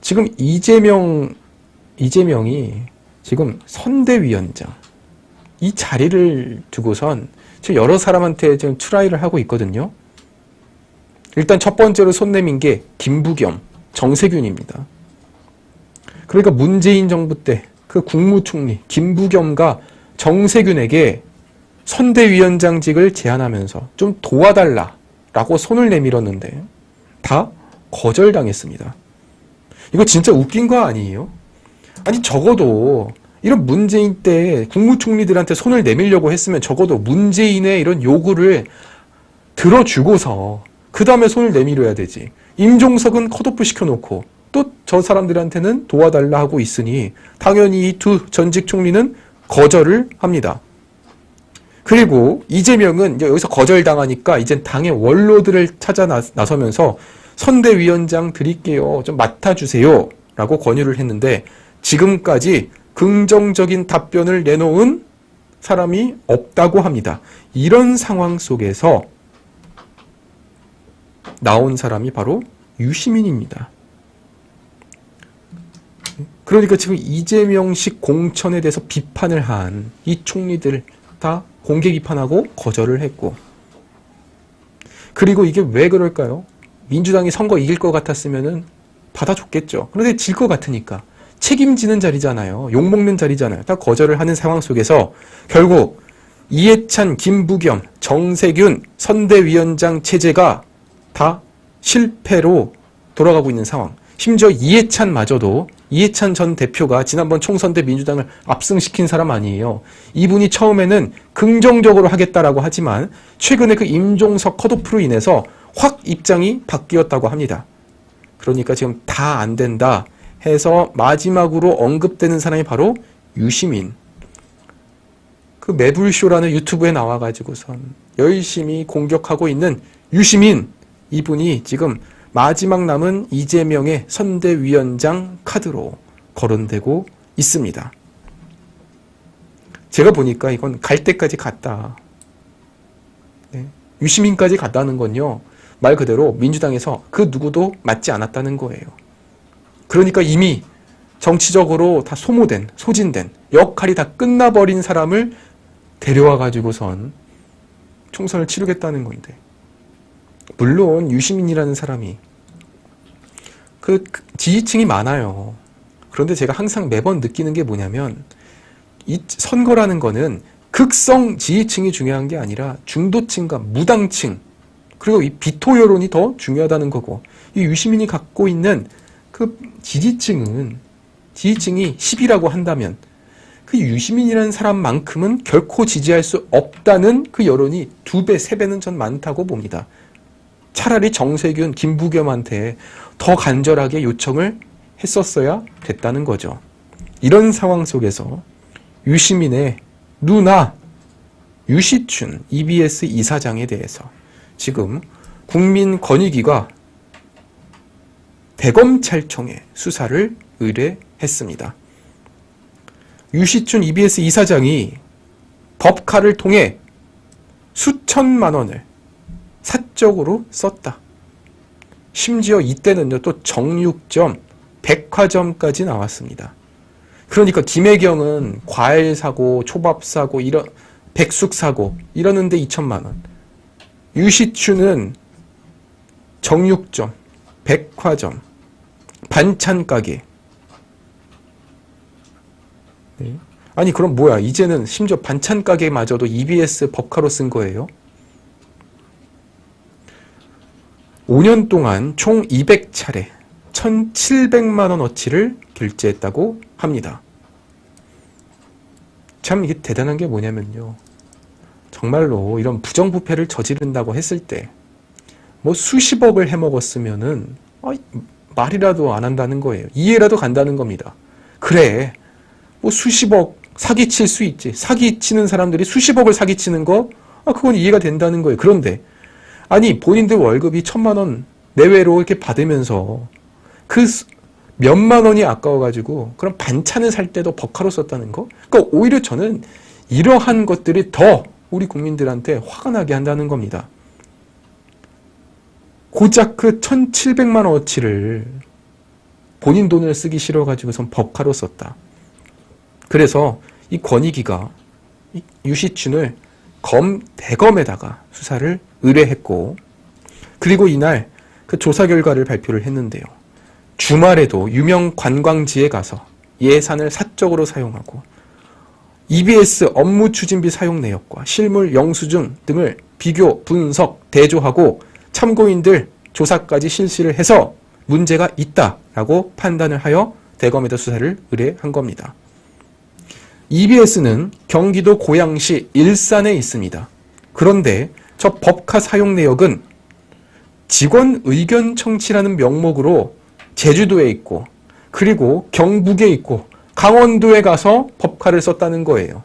지금 이재명이 지금 선대위원장 이 자리를 두고선 지금 여러 사람한테 지금 트라이를 하고 있거든요. 일단 첫 번째로 손 내민 게 김부겸, 정세균입니다. 그러니까 문재인 정부 때 그 국무총리 김부겸과 정세균에게 선대위원장직을 제안하면서 좀 도와달라라고 손을 내밀었는데 다 거절당했습니다. 이거 진짜 웃긴 거 아니에요? 아니 적어도 이런 문재인 때 국무총리들한테 손을 내밀려고 했으면 적어도 문재인의 이런 요구를 들어주고서 그 다음에 손을 내밀어야 되지. 임종석은 컷오프 시켜놓고 또 저 사람들한테는 도와달라 하고 있으니 당연히 이 두 전직 총리는 거절을 합니다. 그리고 이재명은 이제 여기서 거절당하니까 이젠 당의 원로들을 찾아 나서면서 선대위원장 드릴게요. 좀 맡아주세요. 라고 권유를 했는데 지금까지 긍정적인 답변을 내놓은 사람이 없다고 합니다. 이런 상황 속에서 나온 사람이 바로 유시민입니다. 그러니까 지금 이재명식 공천에 대해서 비판을 한 이 총리들 다 공개 비판하고 거절을 했고, 그리고 이게 왜 그럴까요? 민주당이 선거 이길 것 같았으면은 받아줬겠죠. 그런데 질 것 같으니까 책임지는 자리잖아요. 욕먹는 자리잖아요. 다 거절을 하는 상황 속에서 결국 이해찬, 김부겸, 정세균 선대위원장 체제가 다 실패로 돌아가고 있는 상황. 심지어 이해찬마저도 이해찬 전 대표가 지난번 총선 때 민주당을 압승시킨 사람 아니에요. 이분이 처음에는 긍정적으로 하겠다라고 하지만 최근에 그 임종석 컷오프로 인해서 확 입장이 바뀌었다고 합니다. 그러니까 지금 다 안 된다 해서 마지막으로 언급되는 사람이 바로 유시민. 그 매불쇼라는 유튜브에 나와가지고선 열심히 공격하고 있는 유시민, 이분이 지금 마지막 남은 이재명의 선대위원장 카드로 거론되고 있습니다. 제가 보니까 이건 갈 때까지 갔다. 네. 유시민까지 갔다는 건요, 말 그대로 민주당에서 그 누구도 맞지 않았다는 거예요. 그러니까 이미 정치적으로 다 소모된, 소진된, 역할이 다 끝나버린 사람을 데려와 가지고선 총선을 치르겠다는 건데, 물론 유시민이라는 사람이 그 지지층이 많아요. 그런데 제가 항상 매번 느끼는 게 뭐냐면, 이 선거라는 거는 극성 지지층이 중요한 게 아니라 중도층과 무당층, 그리고 이 비토 여론이 더 중요하다는 거고, 이 유시민이 갖고 있는 그 지지층이 10이라고 한다면 그 유시민이라는 사람만큼은 결코 지지할 수 없다는 그 여론이 2배, 3배는 전 많다고 봅니다. 차라리 정세균, 김부겸한테 더 간절하게 요청을 했었어야 됐다는 거죠. 이런 상황 속에서 유시민의 누나 유시춘 EBS 이사장에 대해서 지금 국민권익위가 대검찰청에 수사를 의뢰했습니다. 유시춘 EBS 이사장이 법카를 통해 수천만 원을 사적으로 썼다. 심지어 이때는요, 또 정육점, 백화점까지 나왔습니다. 그러니까 김혜경은 과일 사고, 초밥 사고, 백숙 사고 이러는데 2천만 원. 유시춘은 정육점, 백화점, 반찬 가게. 네. 아니 그럼 뭐야? 이제는 심지어 반찬 가게마저도 EBS 법카로 쓴 거예요? 5년 동안 총 200차례 1,700만 원어치를 결제했다고 합니다. 참 이게 대단한 게 뭐냐면요, 정말로 이런 부정부패를 저지른다고 했을 때 뭐 수십억을 해먹었으면은 말이라도 안 한다는 거예요. 이해라도 간다는 겁니다. 그래, 뭐 수십억 사기칠 수 있지. 사기치는 사람들이 수십억을 사기치는 거 그건 이해가 된다는 거예요. 그런데 아니 본인들 월급이 1,000만 원 내외로 이렇게 받으면서 그 몇만 원이 아까워가지고 그럼 반찬을 살 때도 법카로 썼다는 거? 그러니까 오히려 저는 이러한 것들이 더 우리 국민들한테 화가 나게 한다는 겁니다. 고작 그 1,700만 원어치를 본인 돈을 쓰기 싫어가지고선 법카로 썼다. 그래서 이 권익위가 유시춘을 대검에다가 수사를 의뢰했고, 그리고 이날 그 조사 결과를 발표를 했는데요. 주말에도 유명 관광지에 가서 예산을 사적으로 사용하고 EBS 업무 추진비 사용 내역과 실물 영수증 등을 비교, 분석, 대조하고 참고인들 조사까지 실시를 해서 문제가 있다라고 판단을 하여 대검에다 수사를 의뢰한 겁니다. EBS는 경기도 고양시 일산에 있습니다. 그런데 저 법카 사용 내역은 직원 의견 청취라는 명목으로 제주도에 있고, 그리고 경북에 있고, 강원도에 가서 법카를 썼다는 거예요.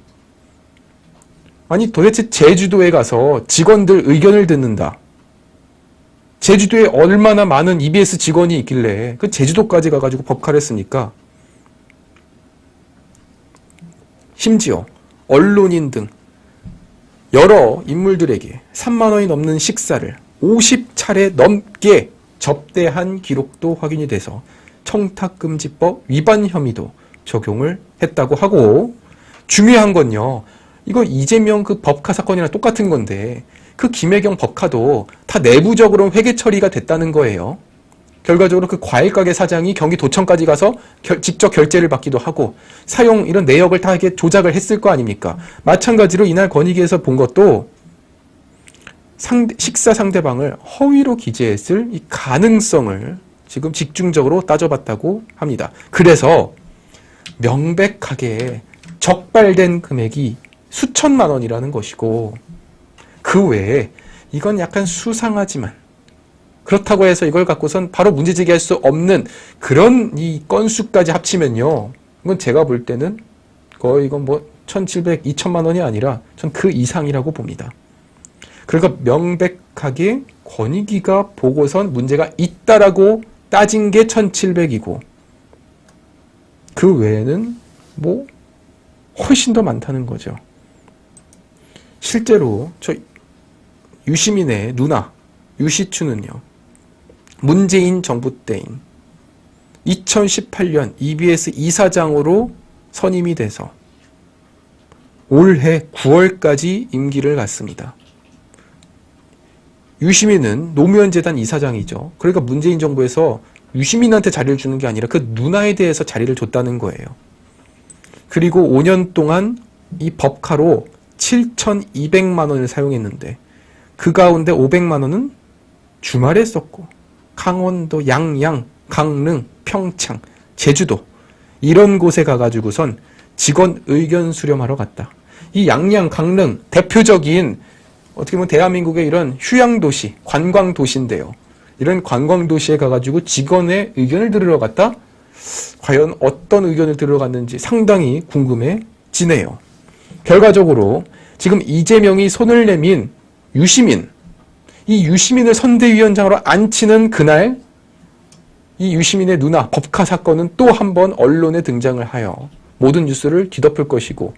아니 도대체 제주도에 가서 직원들 의견을 듣는다. 제주도에 얼마나 많은 EBS 직원이 있길래 그 제주도까지 가가지고 법카를 했습니까? 심지어 언론인 등 여러 인물들에게 3만 원이 넘는 식사를 50차례 넘게 접대한 기록도 확인이 돼서 청탁금지법 위반 혐의도 적용을 했다고 하고, 중요한 건요, 이거 이재명 그 법카 사건이랑 똑같은 건데 그 김혜경 법카도 다 내부적으로 회계 처리가 됐다는 거예요. 결과적으로 그 과일가게 사장이 경기도청까지 가서 직접 결제를 받기도 하고 사용 이런 내역을 다 이렇게 조작을 했을 거 아닙니까? 마찬가지로 이날 권익위에서 본 것도 식사 상대방을 허위로 기재했을 이 가능성을 지금 집중적으로 따져봤다고 합니다. 그래서 명백하게 적발된 금액이 수천만 원이라는 것이고, 그 외에 이건 약간 수상하지만 그렇다고 해서 이걸 갖고선 바로 문제 제기할 수 없는 그런 이 건수까지 합치면요, 이건 제가 볼 때는 거의 이건 뭐 1,700, 2천만 원이 아니라 전 그 이상이라고 봅니다. 그러니까 명백하게 권익위가 보고선 문제가 있다라고 따진 게 1,700이고 그 외에는 뭐 훨씬 더 많다는 거죠. 실제로 저 유시민의 누나 유시춘은요, 문재인 정부 때인 2018년 EBS 이사장으로 선임이 돼서 올해 9월까지 임기를 갖습니다. 유시민은 노무현재단 이사장이죠. 그러니까 문재인 정부에서 유시민한테 자리를 주는 게 아니라 그 누나에 대해서 자리를 줬다는 거예요. 그리고 5년 동안 이 법카로 7,200만 원을 사용했는데 그 가운데 500만 원은 주말에 썼고 강원도 양양, 강릉, 평창, 제주도 이런 곳에 가가지고선 직원 의견 수렴하러 갔다. 이 양양, 강릉 대표적인 어떻게 보면 대한민국의 이런 휴양도시, 관광도시인데요. 이런 관광도시에 가가지고 직원의 의견을 들으러 갔다? 과연 어떤 의견을 들으러 갔는지 상당히 궁금해지네요. 결과적으로 지금 이재명이 손을 내민 유시민, 이 유시민을 선대위원장으로 앉히는 그날 이 유시민의 누나 법카 사건은 또 한 번 언론에 등장을 하여 모든 뉴스를 뒤덮을 것이고,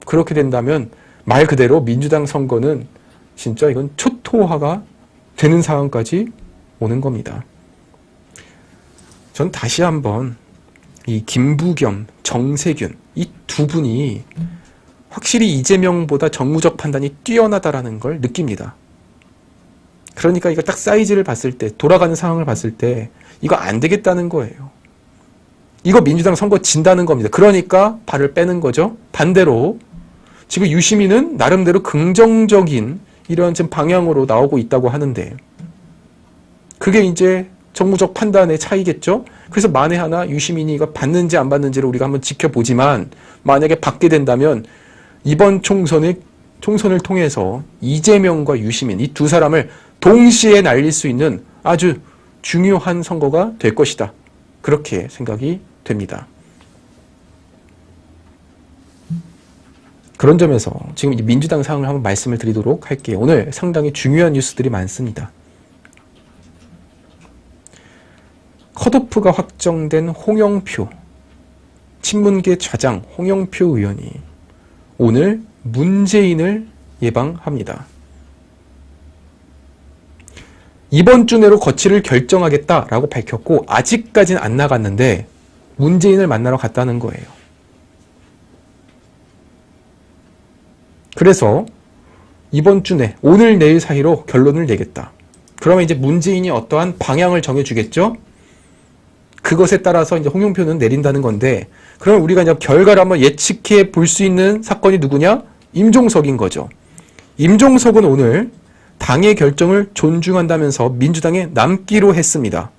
그렇게 된다면 말 그대로 민주당 선거는 진짜 이건 초토화가 되는 상황까지 오는 겁니다. 전 다시 한번 이 김부겸, 정세균 이 두 분이 확실히 이재명보다 정무적 판단이 뛰어나다라는 걸 느낍니다. 그러니까 이거 딱 사이즈를 봤을 때, 돌아가는 상황을 봤을 때 이거 안 되겠다는 거예요. 이거 민주당 선거 진다는 겁니다. 그러니까 발을 빼는 거죠. 반대로 지금 유시민은 나름대로 긍정적인 이런 지금 방향으로 나오고 있다고 하는데 그게 이제 정무적 판단의 차이겠죠. 그래서 만에 하나 유시민이 이거 받는지 안 받는지를 우리가 한번 지켜보지만, 만약에 받게 된다면 이번 총선을 통해서 이재명과 유시민 이 두 사람을 동시에 날릴 수 있는 아주 중요한 선거가 될 것이다. 그렇게 생각이 됩니다. 그런 점에서 지금 이제 민주당 상황을 한번 말씀을 드리도록 할게요. 오늘 상당히 중요한 뉴스들이 많습니다. 컷오프가 확정된 홍영표, 친문계 좌장 홍영표 의원이 오늘 문재인을 예방합니다. 이번 주 내로 거취를 결정하겠다라고 밝혔고 아직까지는 안 나갔는데 문재인을 만나러 갔다는 거예요. 그래서 이번 주 내, 오늘 내일 사이로 결론을 내겠다. 그러면 이제 문재인이 어떠한 방향을 정해주겠죠? 그것에 따라서 이제 홍영표는 내린다는 건데, 그럼 우리가 이제 결과를 한번 예측해 볼 수 있는 사건이 누구냐? 임종석인 거죠. 임종석은 오늘 당의 결정을 존중한다면서 민주당에 남기로 했습니다.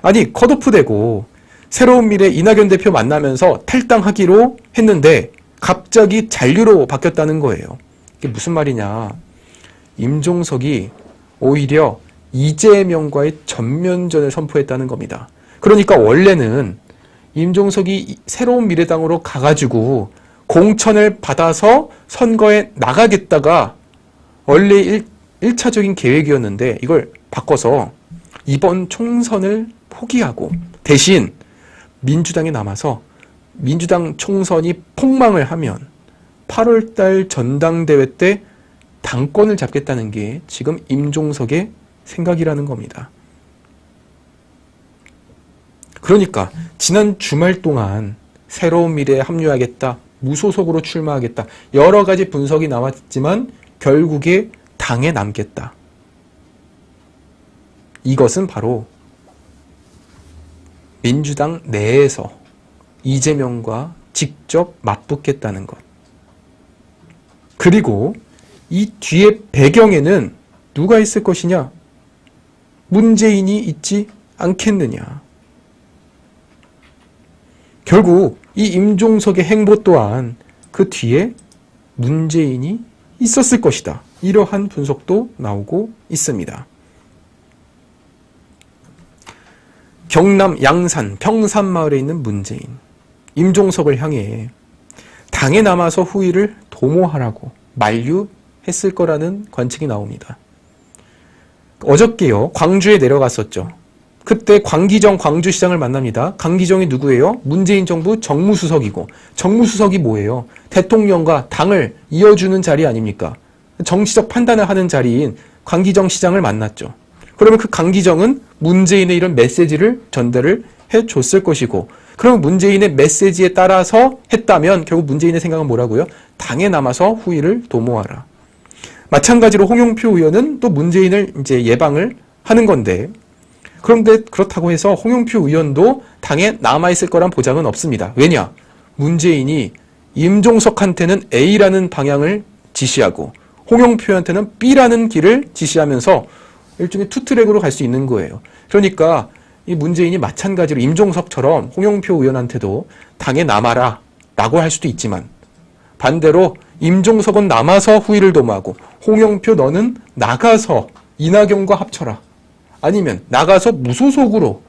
아니, 컷오프되고 새로운 미래 이낙연 대표 만나면서 탈당하기로 했는데 갑자기 잔류로 바뀌었다는 거예요. 이게 무슨 말이냐? 임종석이 오히려 이재명과의 전면전을 선포했다는 겁니다. 그러니까 원래는 임종석이 새로운 미래당으로 가가지고 공천을 받아서 선거에 나가겠다가 원래 1차적인 계획이었는데 이걸 바꿔서 이번 총선을 포기하고 대신 민주당에 남아서 민주당 총선이 폭망을 하면 8월달 전당대회 때 당권을 잡겠다는 게 지금 임종석의 생각이라는 겁니다. 그러니까 지난 주말 동안 새로운 미래에 합류하겠다, 무소속으로 출마하겠다, 여러 가지 분석이 나왔지만 결국에 당에 남겠다. 이것은 바로 민주당 내에서 이재명과 직접 맞붙겠다는 것. 그리고 이 뒤에 배경에는 누가 있을 것이냐? 문재인이 있지 않겠느냐? 결국 이 임종석의 행보 또한 그 뒤에 문재인이 있었을 것이다. 이러한 분석도 나오고 있습니다. 경남 양산 평산마을에 있는 문재인, 임종석을 향해 당에 남아서 후위를 도모하라고 만류했을 거라는 관측이 나옵니다. 어저께요, 광주에 내려갔었죠. 그때 광기정 광주시장을 만납니다. 광기정이 누구예요? 문재인 정부 정무수석이고, 정무수석이 뭐예요? 대통령과 당을 이어주는 자리 아닙니까? 정치적 판단을 하는 자리인 광기정 시장을 만났죠. 그러면 그 광기정은 문재인의 이런 메시지를 전달을 해줬을 것이고, 그럼 문재인의 메시지에 따라서 했다면 결국 문재인의 생각은 뭐라고요? 당에 남아서 후위를 도모하라. 마찬가지로 홍영표 의원은 또 문재인을 이제 예방을 하는 건데, 그런데 그렇다고 해서 홍영표 의원도 당에 남아있을 거란 보장은 없습니다. 왜냐? 문재인이 임종석한테는 A라는 방향을 지시하고 홍영표한테는 B라는 길을 지시하면서 일종의 투트랙으로 갈 수 있는 거예요. 그러니까 이 문재인이 마찬가지로 임종석처럼 홍영표 의원한테도 당에 남아라 라고 할 수도 있지만, 반대로 임종석은 남아서 후위를 도모하고 홍영표 너는 나가서 이낙연과 합쳐라, 아니면 나가서 무소속으로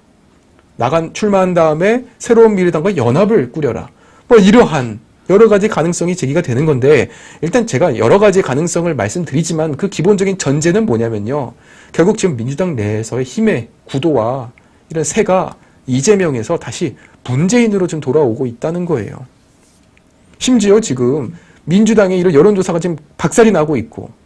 출마한 다음에 새로운 미래당과 연합을 꾸려라, 뭐 이러한 여러 가지 가능성이 제기가 되는 건데, 일단 제가 여러 가지 가능성을 말씀드리지만 그 기본적인 전제는 뭐냐면요, 결국 지금 민주당 내에서의 힘의 구도와 이런 세가 이재명에서 다시 문재인으로 좀 돌아오고 있다는 거예요. 심지어 지금 민주당의 이런 여론조사가 지금 박살이 나고 있고,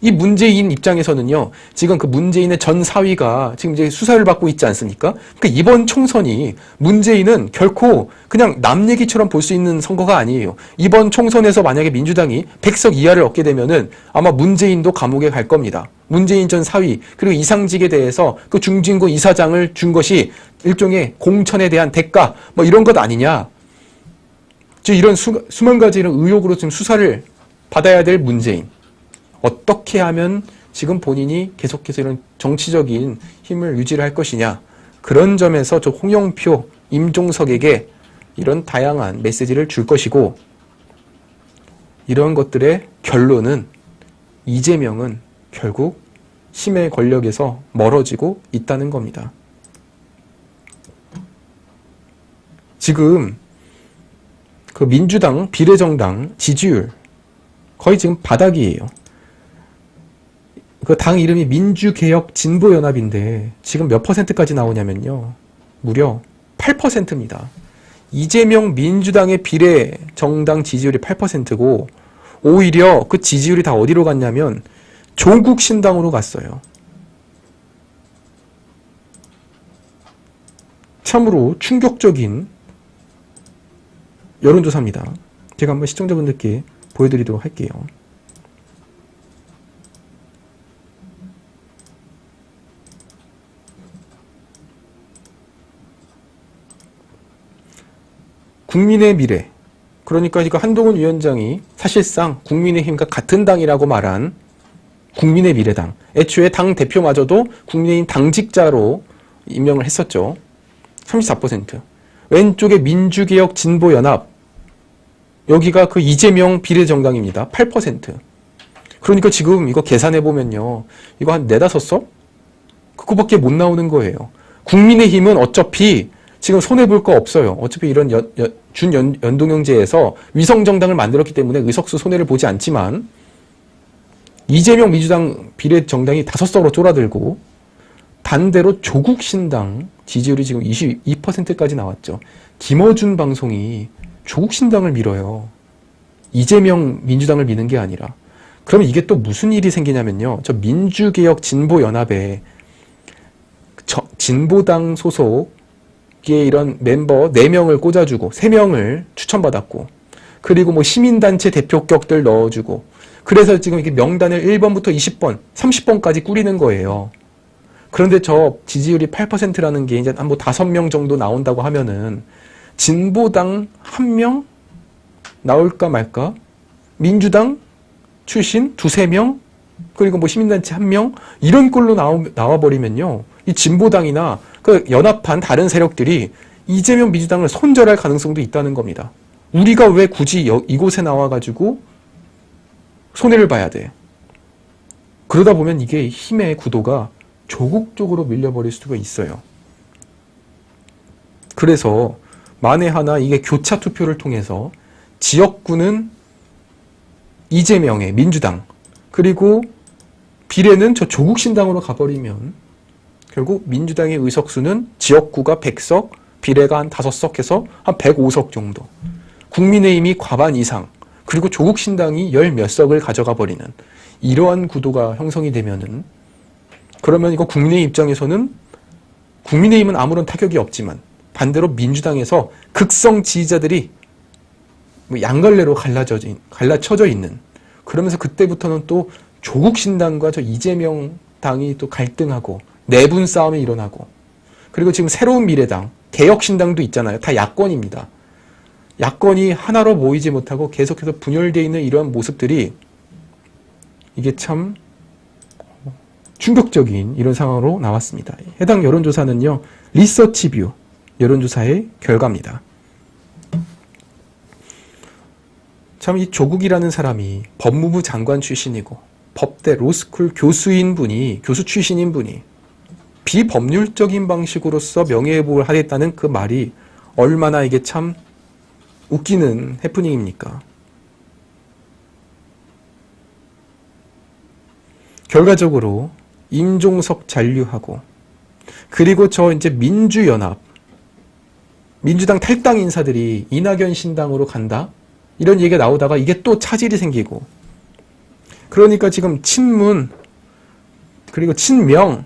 이 문재인 입장에서는요, 지금 그 문재인의 전 사위가 지금 이제 수사를 받고 있지 않습니까? 그러니까 이번 총선이 문재인은 결코 그냥 남 얘기처럼 볼 수 있는 선거가 아니에요. 이번 총선에서 만약에 민주당이 100석 이하를 얻게 되면은 아마 문재인도 감옥에 갈 겁니다. 문재인 전 사위, 그리고 이상직에 대해서 그 중진구 이사장을 준 것이 일종의 공천에 대한 대가, 뭐 이런 것 아니냐. 이런 수만 가지 이런 의혹으로 지금 수사를 받아야 될 문재인. 어떻게 하면 지금 본인이 계속해서 이런 정치적인 힘을 유지를 할 것이냐. 그런 점에서 저 홍영표, 임종석에게 이런 다양한 메시지를 줄 것이고, 이런 것들의 결론은 이재명은 결국 힘의 권력에서 멀어지고 있다는 겁니다. 지금 그 민주당 비례정당 지지율 거의 지금 바닥이에요. 그 당 이름이 민주개혁진보연합인데 지금 몇 퍼센트까지 나오냐면요. 무려 8%입니다. 이재명 민주당의 비례정당 지지율이 8%고 오히려 그 지지율이 다 어디로 갔냐면 조국 신당으로 갔어요. 참으로 충격적인 여론조사입니다. 제가 한번 시청자분들께 보여드리도록 할게요. 국민의 미래, 그러니까 이거 한동훈 위원장이 사실상 국민의힘과 같은 당이라고 말한 국민의 미래당, 애초에 당 대표마저도 국민의힘 당직자로 임명을 했었죠. 34%. 왼쪽에 민주개혁진보연합, 여기가 그 이재명 비례정당입니다. 8%. 그러니까 지금 이거 계산해보면요, 이거 한 4-5석? 그거밖에 못 나오는 거예요. 국민의힘은 어차피 지금 손해볼 거 없어요. 어차피 이런 준연동형제에서 위성정당을 만들었기 때문에 의석수 손해를 보지 않지만, 이재명 민주당 비례정당이 5석으로 쫄아들고, 반대로 조국신당 지지율이 지금 22%까지 나왔죠. 김어준 방송이 조국신당을 밀어요. 이재명 민주당을 미는 게 아니라. 그러면 이게 또 무슨 일이 생기냐면요. 저 민주개혁진보연합에 진보당 소속의 이런 멤버 4명을 꽂아주고 3명을 추천받았고, 그리고 뭐 시민단체 대표격들 넣어주고, 그래서 지금 이렇게 명단을 1번부터 20번, 30번까지 꾸리는 거예요. 그런데 저 지지율이 8%라는 게 이제 한 뭐 5명 정도 나온다고 하면은 진보당 1명 나올까 말까? 민주당 출신 2-3명? 그리고 뭐 시민단체 1명? 이런 꼴로 나와버리면요. 이 진보당이나 그 연합한 다른 세력들이 이재명 민주당을 손절할 가능성도 있다는 겁니다. 우리가 왜 굳이 이곳에 나와가지고 손해를 봐야 돼? 그러다 보면 이게 힘의 구도가 조국 쪽으로 밀려버릴 수가 있어요. 그래서 만에 하나 이게 교차 투표를 통해서 지역구는 이재명의 민주당, 그리고 비례는 저 조국신당으로 가버리면 결국 민주당의 의석수는 지역구가 100석, 비례가 한 5석 해서 한 105석 정도. 국민의힘이 과반 이상, 그리고 조국신당이 10몇 석을 가져가 버리는 이러한 구도가 형성이 되면은, 그러면 이거 국민의힘 입장에서는 국민의힘은 아무런 타격이 없지만 반대로 민주당에서 극성 지지자들이 양갈래로 갈라쳐져 있는, 그러면서 그때부터는 또 조국신당과 저 이재명 당이 또 갈등하고 내분 싸움이 일어나고, 그리고 지금 새로운 미래당, 개혁신당도 있잖아요. 다 야권입니다. 야권이 하나로 모이지 못하고 계속해서 분열되어 있는 이러한 모습들이 이게 참 충격적인 이런 상황으로 나왔습니다. 해당 여론조사는요, 리서치뷰 여론조사의 결과입니다. 참 이 조국이라는 사람이 법무부 장관 출신이고 법대 로스쿨 교수 출신인 분이 비법률적인 방식으로서 명예회복을 하겠다는 그 말이 얼마나 이게 참 웃기는 해프닝입니까? 결과적으로 임종석 잔류하고, 그리고 저 이제 민주연합, 민주당 탈당 인사들이 이낙연 신당으로 간다? 이런 얘기가 나오다가 이게 또 차질이 생기고, 그러니까 지금 친문, 그리고 친명,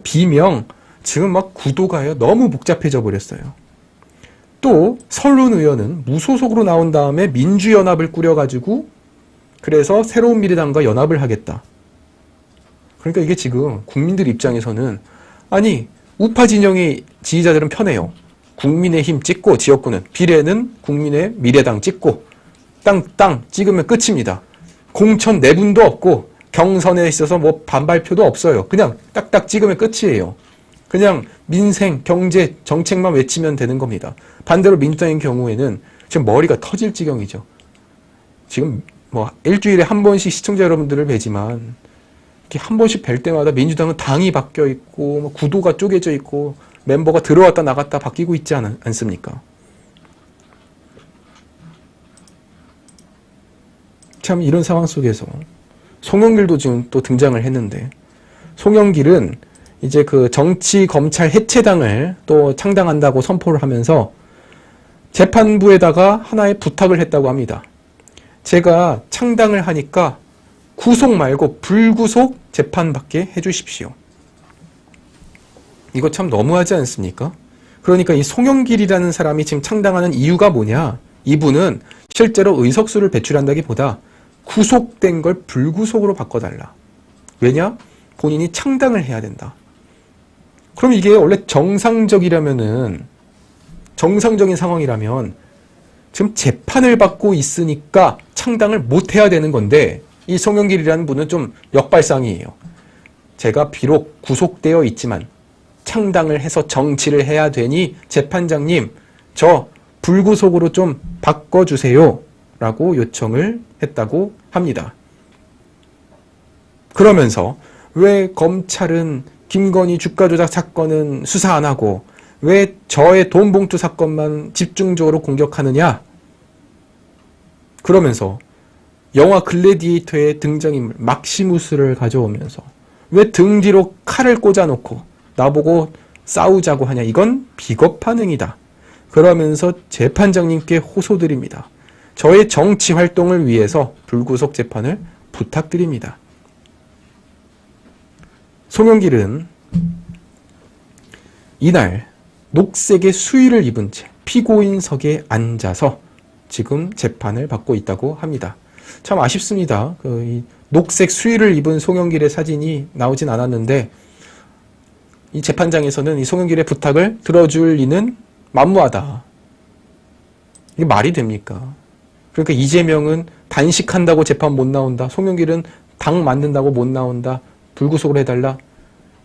비명, 지금 막 구도가요, 너무 복잡해져 버렸어요. 또 설훈 의원은 무소속으로 나온 다음에 민주연합을 꾸려가지고 그래서 새로운 미래당과 연합을 하겠다. 그러니까 이게 지금 국민들 입장에서는, 아니 우파 진영의 지지자들은 편해요. 국민의힘 찍고 지역구는, 비례는 국민의 미래당 찍고 땅 찍으면 끝입니다. 공천 내분도 없고 경선에 있어서 뭐 반발표도 없어요. 그냥 딱딱 찍으면 끝이에요. 그냥 민생, 경제, 정책만 외치면 되는 겁니다. 반대로 민주당의 경우에는 지금 머리가 터질 지경이죠. 지금 뭐 일주일에 한 번씩 시청자 여러분들을 뵈지만 이렇게 한 번씩 뵐 때마다 민주당은 당이 바뀌어 있고 뭐 구도가 쪼개져 있고 멤버가 들어왔다 나갔다 바뀌고 있지 않습니까? 참 이런 상황 속에서 송영길도 지금 또 등장을 했는데, 송영길은 이제 그 정치 검찰 해체당을 또 창당한다고 선포를 하면서 재판부에다가 하나의 부탁을 했다고 합니다. 제가 창당을 하니까 구속 말고 불구속 재판받게 해주십시오. 이거 참 너무하지 않습니까? 그러니까 이 송영길이라는 사람이 지금 창당하는 이유가 뭐냐? 이분은 실제로 의석수를 배출한다기보다 구속된 걸 불구속으로 바꿔달라. 왜냐? 본인이 창당을 해야 된다. 그럼 이게 원래 정상적인 상황이라면 지금 재판을 받고 있으니까 창당을 못 해야 되는 건데, 이 송영길이라는 분은 좀 역발상이에요. 제가 비록 구속되어 있지만 창당을 해서 정치를 해야 되니 재판장님, 저 불구속으로 좀 바꿔주세요 라고 요청을 했다고 합니다. 그러면서 왜 검찰은 김건희 주가 조작 사건은 수사 안 하고 왜 저의 돈 봉투 사건만 집중적으로 공격하느냐? 그러면서 영화 글래디에이터의 등장인물 막시무스를 가져오면서 왜 등 뒤로 칼을 꽂아놓고 나보고 싸우자고 하냐? 이건 비겁한 행위다. 그러면서 재판장님께 호소드립니다. 저의 정치 활동을 위해서 불구속 재판을 부탁드립니다. 송영길은 이날 녹색의 수의를 입은 채 피고인석에 앉아서 지금 재판을 받고 있다고 합니다. 참 아쉽습니다. 이 녹색 수의를 입은 송영길의 사진이 나오진 않았는데, 이 재판장에서는 이 송영길의 부탁을 들어줄 리는 만무하다. 이게 말이 됩니까? 그러니까 이재명은 단식한다고 재판 못 나온다. 송영길은 당 만든다고 못 나온다. 불구속으로 해달라.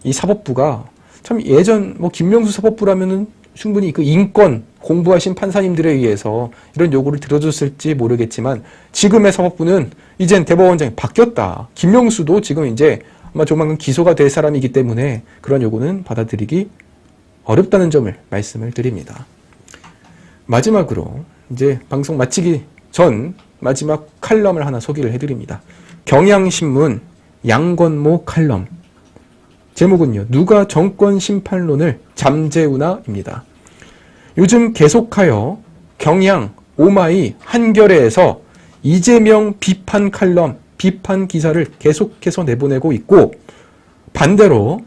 이 사법부가 참 예전 김명수 사법부라면은 충분히 그 인권 공부하신 판사님들에 의해서 이런 요구를 들어줬을지 모르겠지만, 지금의 사법부는 이젠 대법원장이 바뀌었다. 김명수도 지금 이제 아마 조만간 기소가 될 사람이기 때문에 그런 요구는 받아들이기 어렵다는 점을 말씀을 드립니다. 마지막으로 이제 방송 마치기 전 마지막 칼럼을 하나 소개를 해드립니다. 경향신문 양건모 칼럼. 제목은요, 누가 정권 심판론을 잠재우나입니다. 요즘 계속하여 경향, 오마이, 한겨레에서 이재명 비판 칼럼, 비판 기사를 계속해서 내보내고 있고, 반대로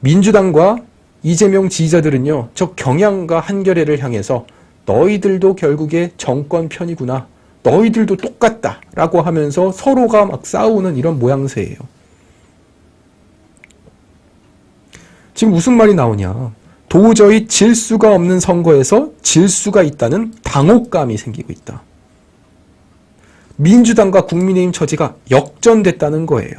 민주당과 이재명 지지자들은요, 저 경향과 한겨레를 향해서 너희들도 결국에 정권 편이구나, 너희들도 똑같다 라고 하면서 서로가 막 싸우는 이런 모양새예요. 지금 무슨 말이 나오냐? 도저히 질 수가 없는 선거에서 질 수가 있다는 당혹감이 생기고 있다. 민주당과 국민의힘 처지가 역전됐다는 거예요.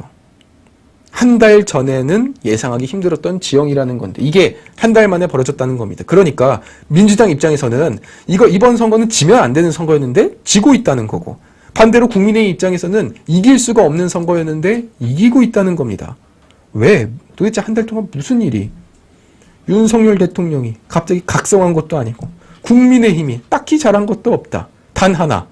한 달 전에는 예상하기 힘들었던 지형이라는 건데 이게 한 달 만에 벌어졌다는 겁니다. 그러니까 민주당 입장에서는 이번 선거는 지면 안 되는 선거였는데 지고 있다는 거고, 반대로 국민의힘 입장에서는 이길 수가 없는 선거였는데 이기고 있다는 겁니다. 왜? 도대체 한 달 동안 무슨 일이? 윤석열 대통령이 갑자기 각성한 것도 아니고 국민의힘이 딱히 잘한 것도 없다. 단 하나,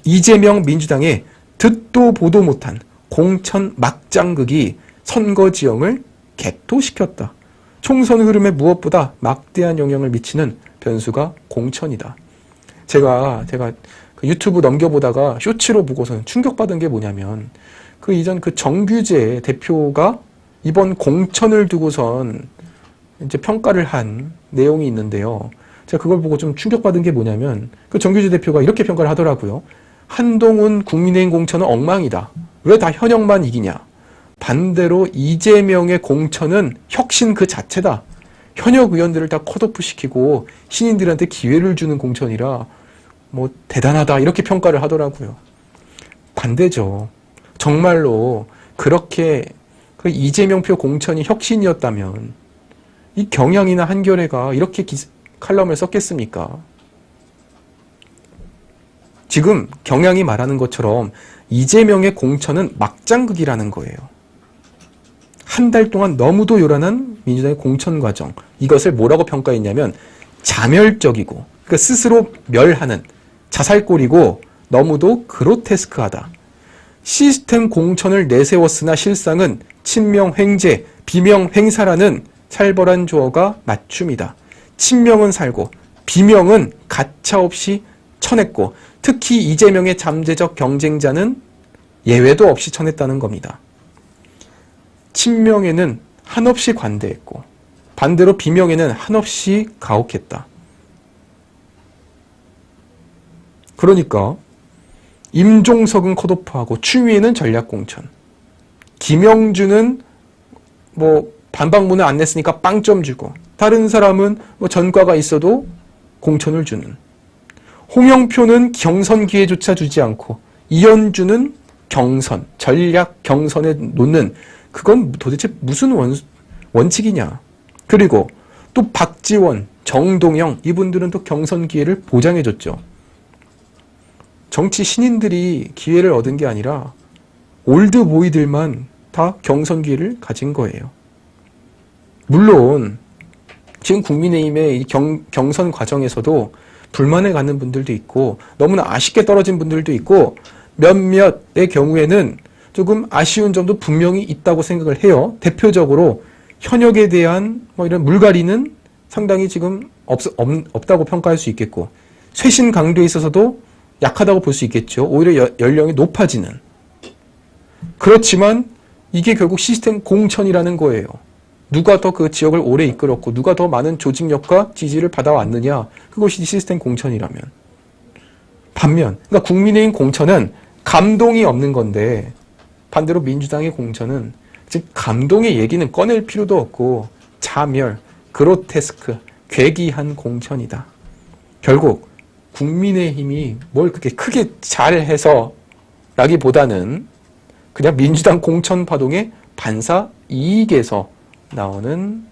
이재명 민주당의 듣도 보도 못한 공천 막장극이 선거 지형을 개토시켰다. 총선 흐름에 무엇보다 막대한 영향을 미치는 변수가 공천이다. 제가 그 유튜브 넘겨보다가 쇼츠로 보고서는 충격받은 게 뭐냐면, 그 이전 그 정규재 대표가 이번 공천을 두고선 이제 평가를 한 내용이 있는데요. 제가 그걸 보고 좀 충격받은 게 뭐냐면, 그 정규재 대표가 이렇게 평가를 하더라고요. 한동훈 국민의힘 공천은 엉망이다. 왜 다 현역만 이기냐? 반대로 이재명의 공천은 혁신 그 자체다. 현역 의원들을 다 컷오프 시키고 신인들한테 기회를 주는 공천이라 대단하다, 이렇게 평가를 하더라고요. 반대죠. 정말로 그렇게 그 이재명표 공천이 혁신이었다면 이 경향이나 한겨레가 이렇게 칼럼을 썼겠습니까? 지금 경향이 말하는 것처럼 이재명의 공천은 막장극이라는 거예요. 한 달 동안 너무도 요란한 민주당의 공천 과정, 이것을 뭐라고 평가했냐면 자멸적이고, 그러니까 스스로 멸하는 자살골이고 너무도 그로테스크하다. 시스템 공천을 내세웠으나 실상은 친명 횡재, 비명 횡사라는 살벌한 조어가 맞춤이다. 친명은 살고 비명은 가차없이 쳐냈고 특히 이재명의 잠재적 경쟁자는 예외도 없이 쳐냈다는 겁니다. 친명에는 한없이 관대했고 반대로 비명에는 한없이 가혹했다. 그러니까 임종석은 컷오프하고 추미애는 전략공천, 김영준은 뭐 반박문을 안 냈으니까 빵점 주고 다른 사람은 뭐 전과가 있어도 공천을 주는, 홍영표는 경선 기회조차 주지 않고 이현주는 경선, 전략 경선에 놓는, 그건 도대체 무슨 원칙이냐. 그리고 또 박지원, 정동영 이분들은 또 경선 기회를 보장해줬죠. 정치 신인들이 기회를 얻은 게 아니라 올드보이들만 다 경선 기회를 가진 거예요. 물론 지금 국민의힘의 경선 과정에서도 불만을 갖는 분들도 있고 너무나 아쉽게 떨어진 분들도 있고 몇몇의 경우에는 조금 아쉬운 점도 분명히 있다고 생각을 해요. 대표적으로 현역에 대한 뭐 이런 물갈이는 상당히 지금 없다고 평가할 수 있겠고, 쇄신 강도에 있어서도 약하다고 볼 수 있겠죠. 오히려 연령이 높아지는. 그렇지만 이게 결국 시스템 공천이라는 거예요. 누가 더 그 지역을 오래 이끌었고 누가 더 많은 조직력과 지지를 받아왔느냐, 그것이 시스템 공천이라면. 반면 그러니까 국민의힘 공천은 감동이 없는 건데, 반대로 민주당의 공천은 즉 감동의 얘기는 꺼낼 필요도 없고 자멸, 그로테스크, 괴기한 공천이다. 결국 국민의힘이 뭘 그렇게 크게 잘해서 라기보다는 그냥 민주당 공천 파동의 반사 이익에서 나오는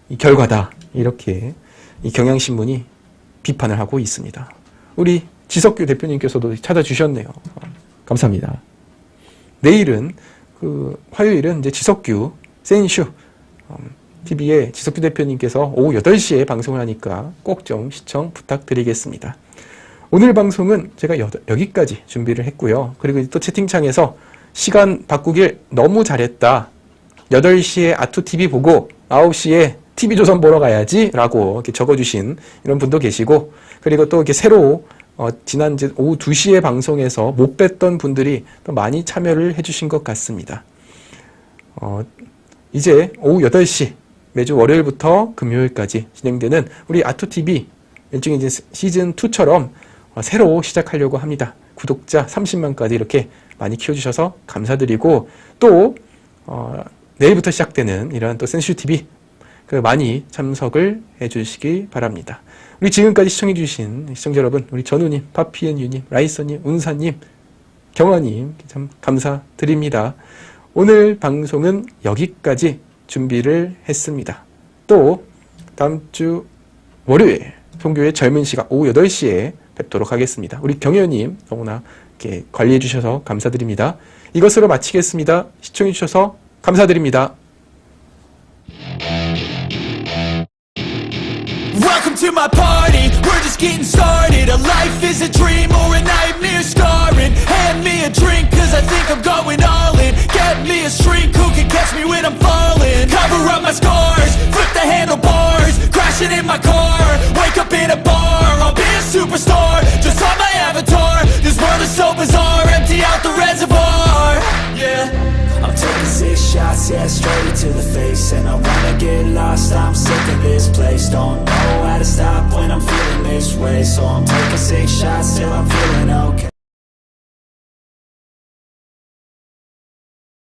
이 결과다. 이렇게 이 경향신문이 비판을 하고 있습니다. 우리 지석규 대표님께서도 찾아주셨네요. 감사합니다. 내일은 화요일은 이제 지석규 센슈 TV에 지석규 대표님께서 오후 8시에 방송을 하니까 꼭 좀 시청 부탁드리겠습니다. 오늘 방송은 제가 여기까지 준비를 했고요. 그리고 또 채팅창에서 시간 바꾸길 너무 잘했다. 8시에 아투TV 보고 9시에 TV조선 보러 가야지 라고 이렇게 적어주신 이런 분도 계시고, 그리고 또 이렇게 새로 지난 이제 오후 2시에 방송에서 못 뵀던 분들이 또 많이 참여를 해주신 것 같습니다. 이제 오후 8시 매주 월요일부터 금요일까지 진행되는 우리 아투TV 일종의 이제 시즌2처럼 새로 시작하려고 합니다. 구독자 30만까지 이렇게 많이 키워주셔서 감사드리고, 또 내일부터 시작되는 이런 또 센슈TV 많이 참석을 해주시기 바랍니다. 우리 지금까지 시청해주신 시청자 여러분, 우리 전우님, 파피엔유님, 라이서님, 운사님, 경화님 참 감사드립니다. 오늘 방송은 여기까지 준비를 했습니다. 또 다음 주 월요일 종교의 젊은 시각 오후 8시에 뵙도록 하겠습니다. 우리 경혜님 너무나 이렇게 관리해 주셔서 감사드립니다. 이것으로 마치겠습니다. 시청해 주셔서 감사드립니다. Welcome to my party, we're just getting started. A life is a dream or a nightmare scarring. Hand me a drink cause I think I'm going all in. Get me a shrink who can catch me when I'm falling. Cover up my scars, flip the handlebars. Crashing in my car, wake up in a bar. I'll be a superstar, just on my avatar. This world is so bizarre, empty out the reservoir. Yeah, I'm taking 6 shots, yeah, straight to the face. And I wanna get lost, I'm sick of this place. Don't know how to stop when I'm feeling this way. So I'm taking 6 shots till I'm feeling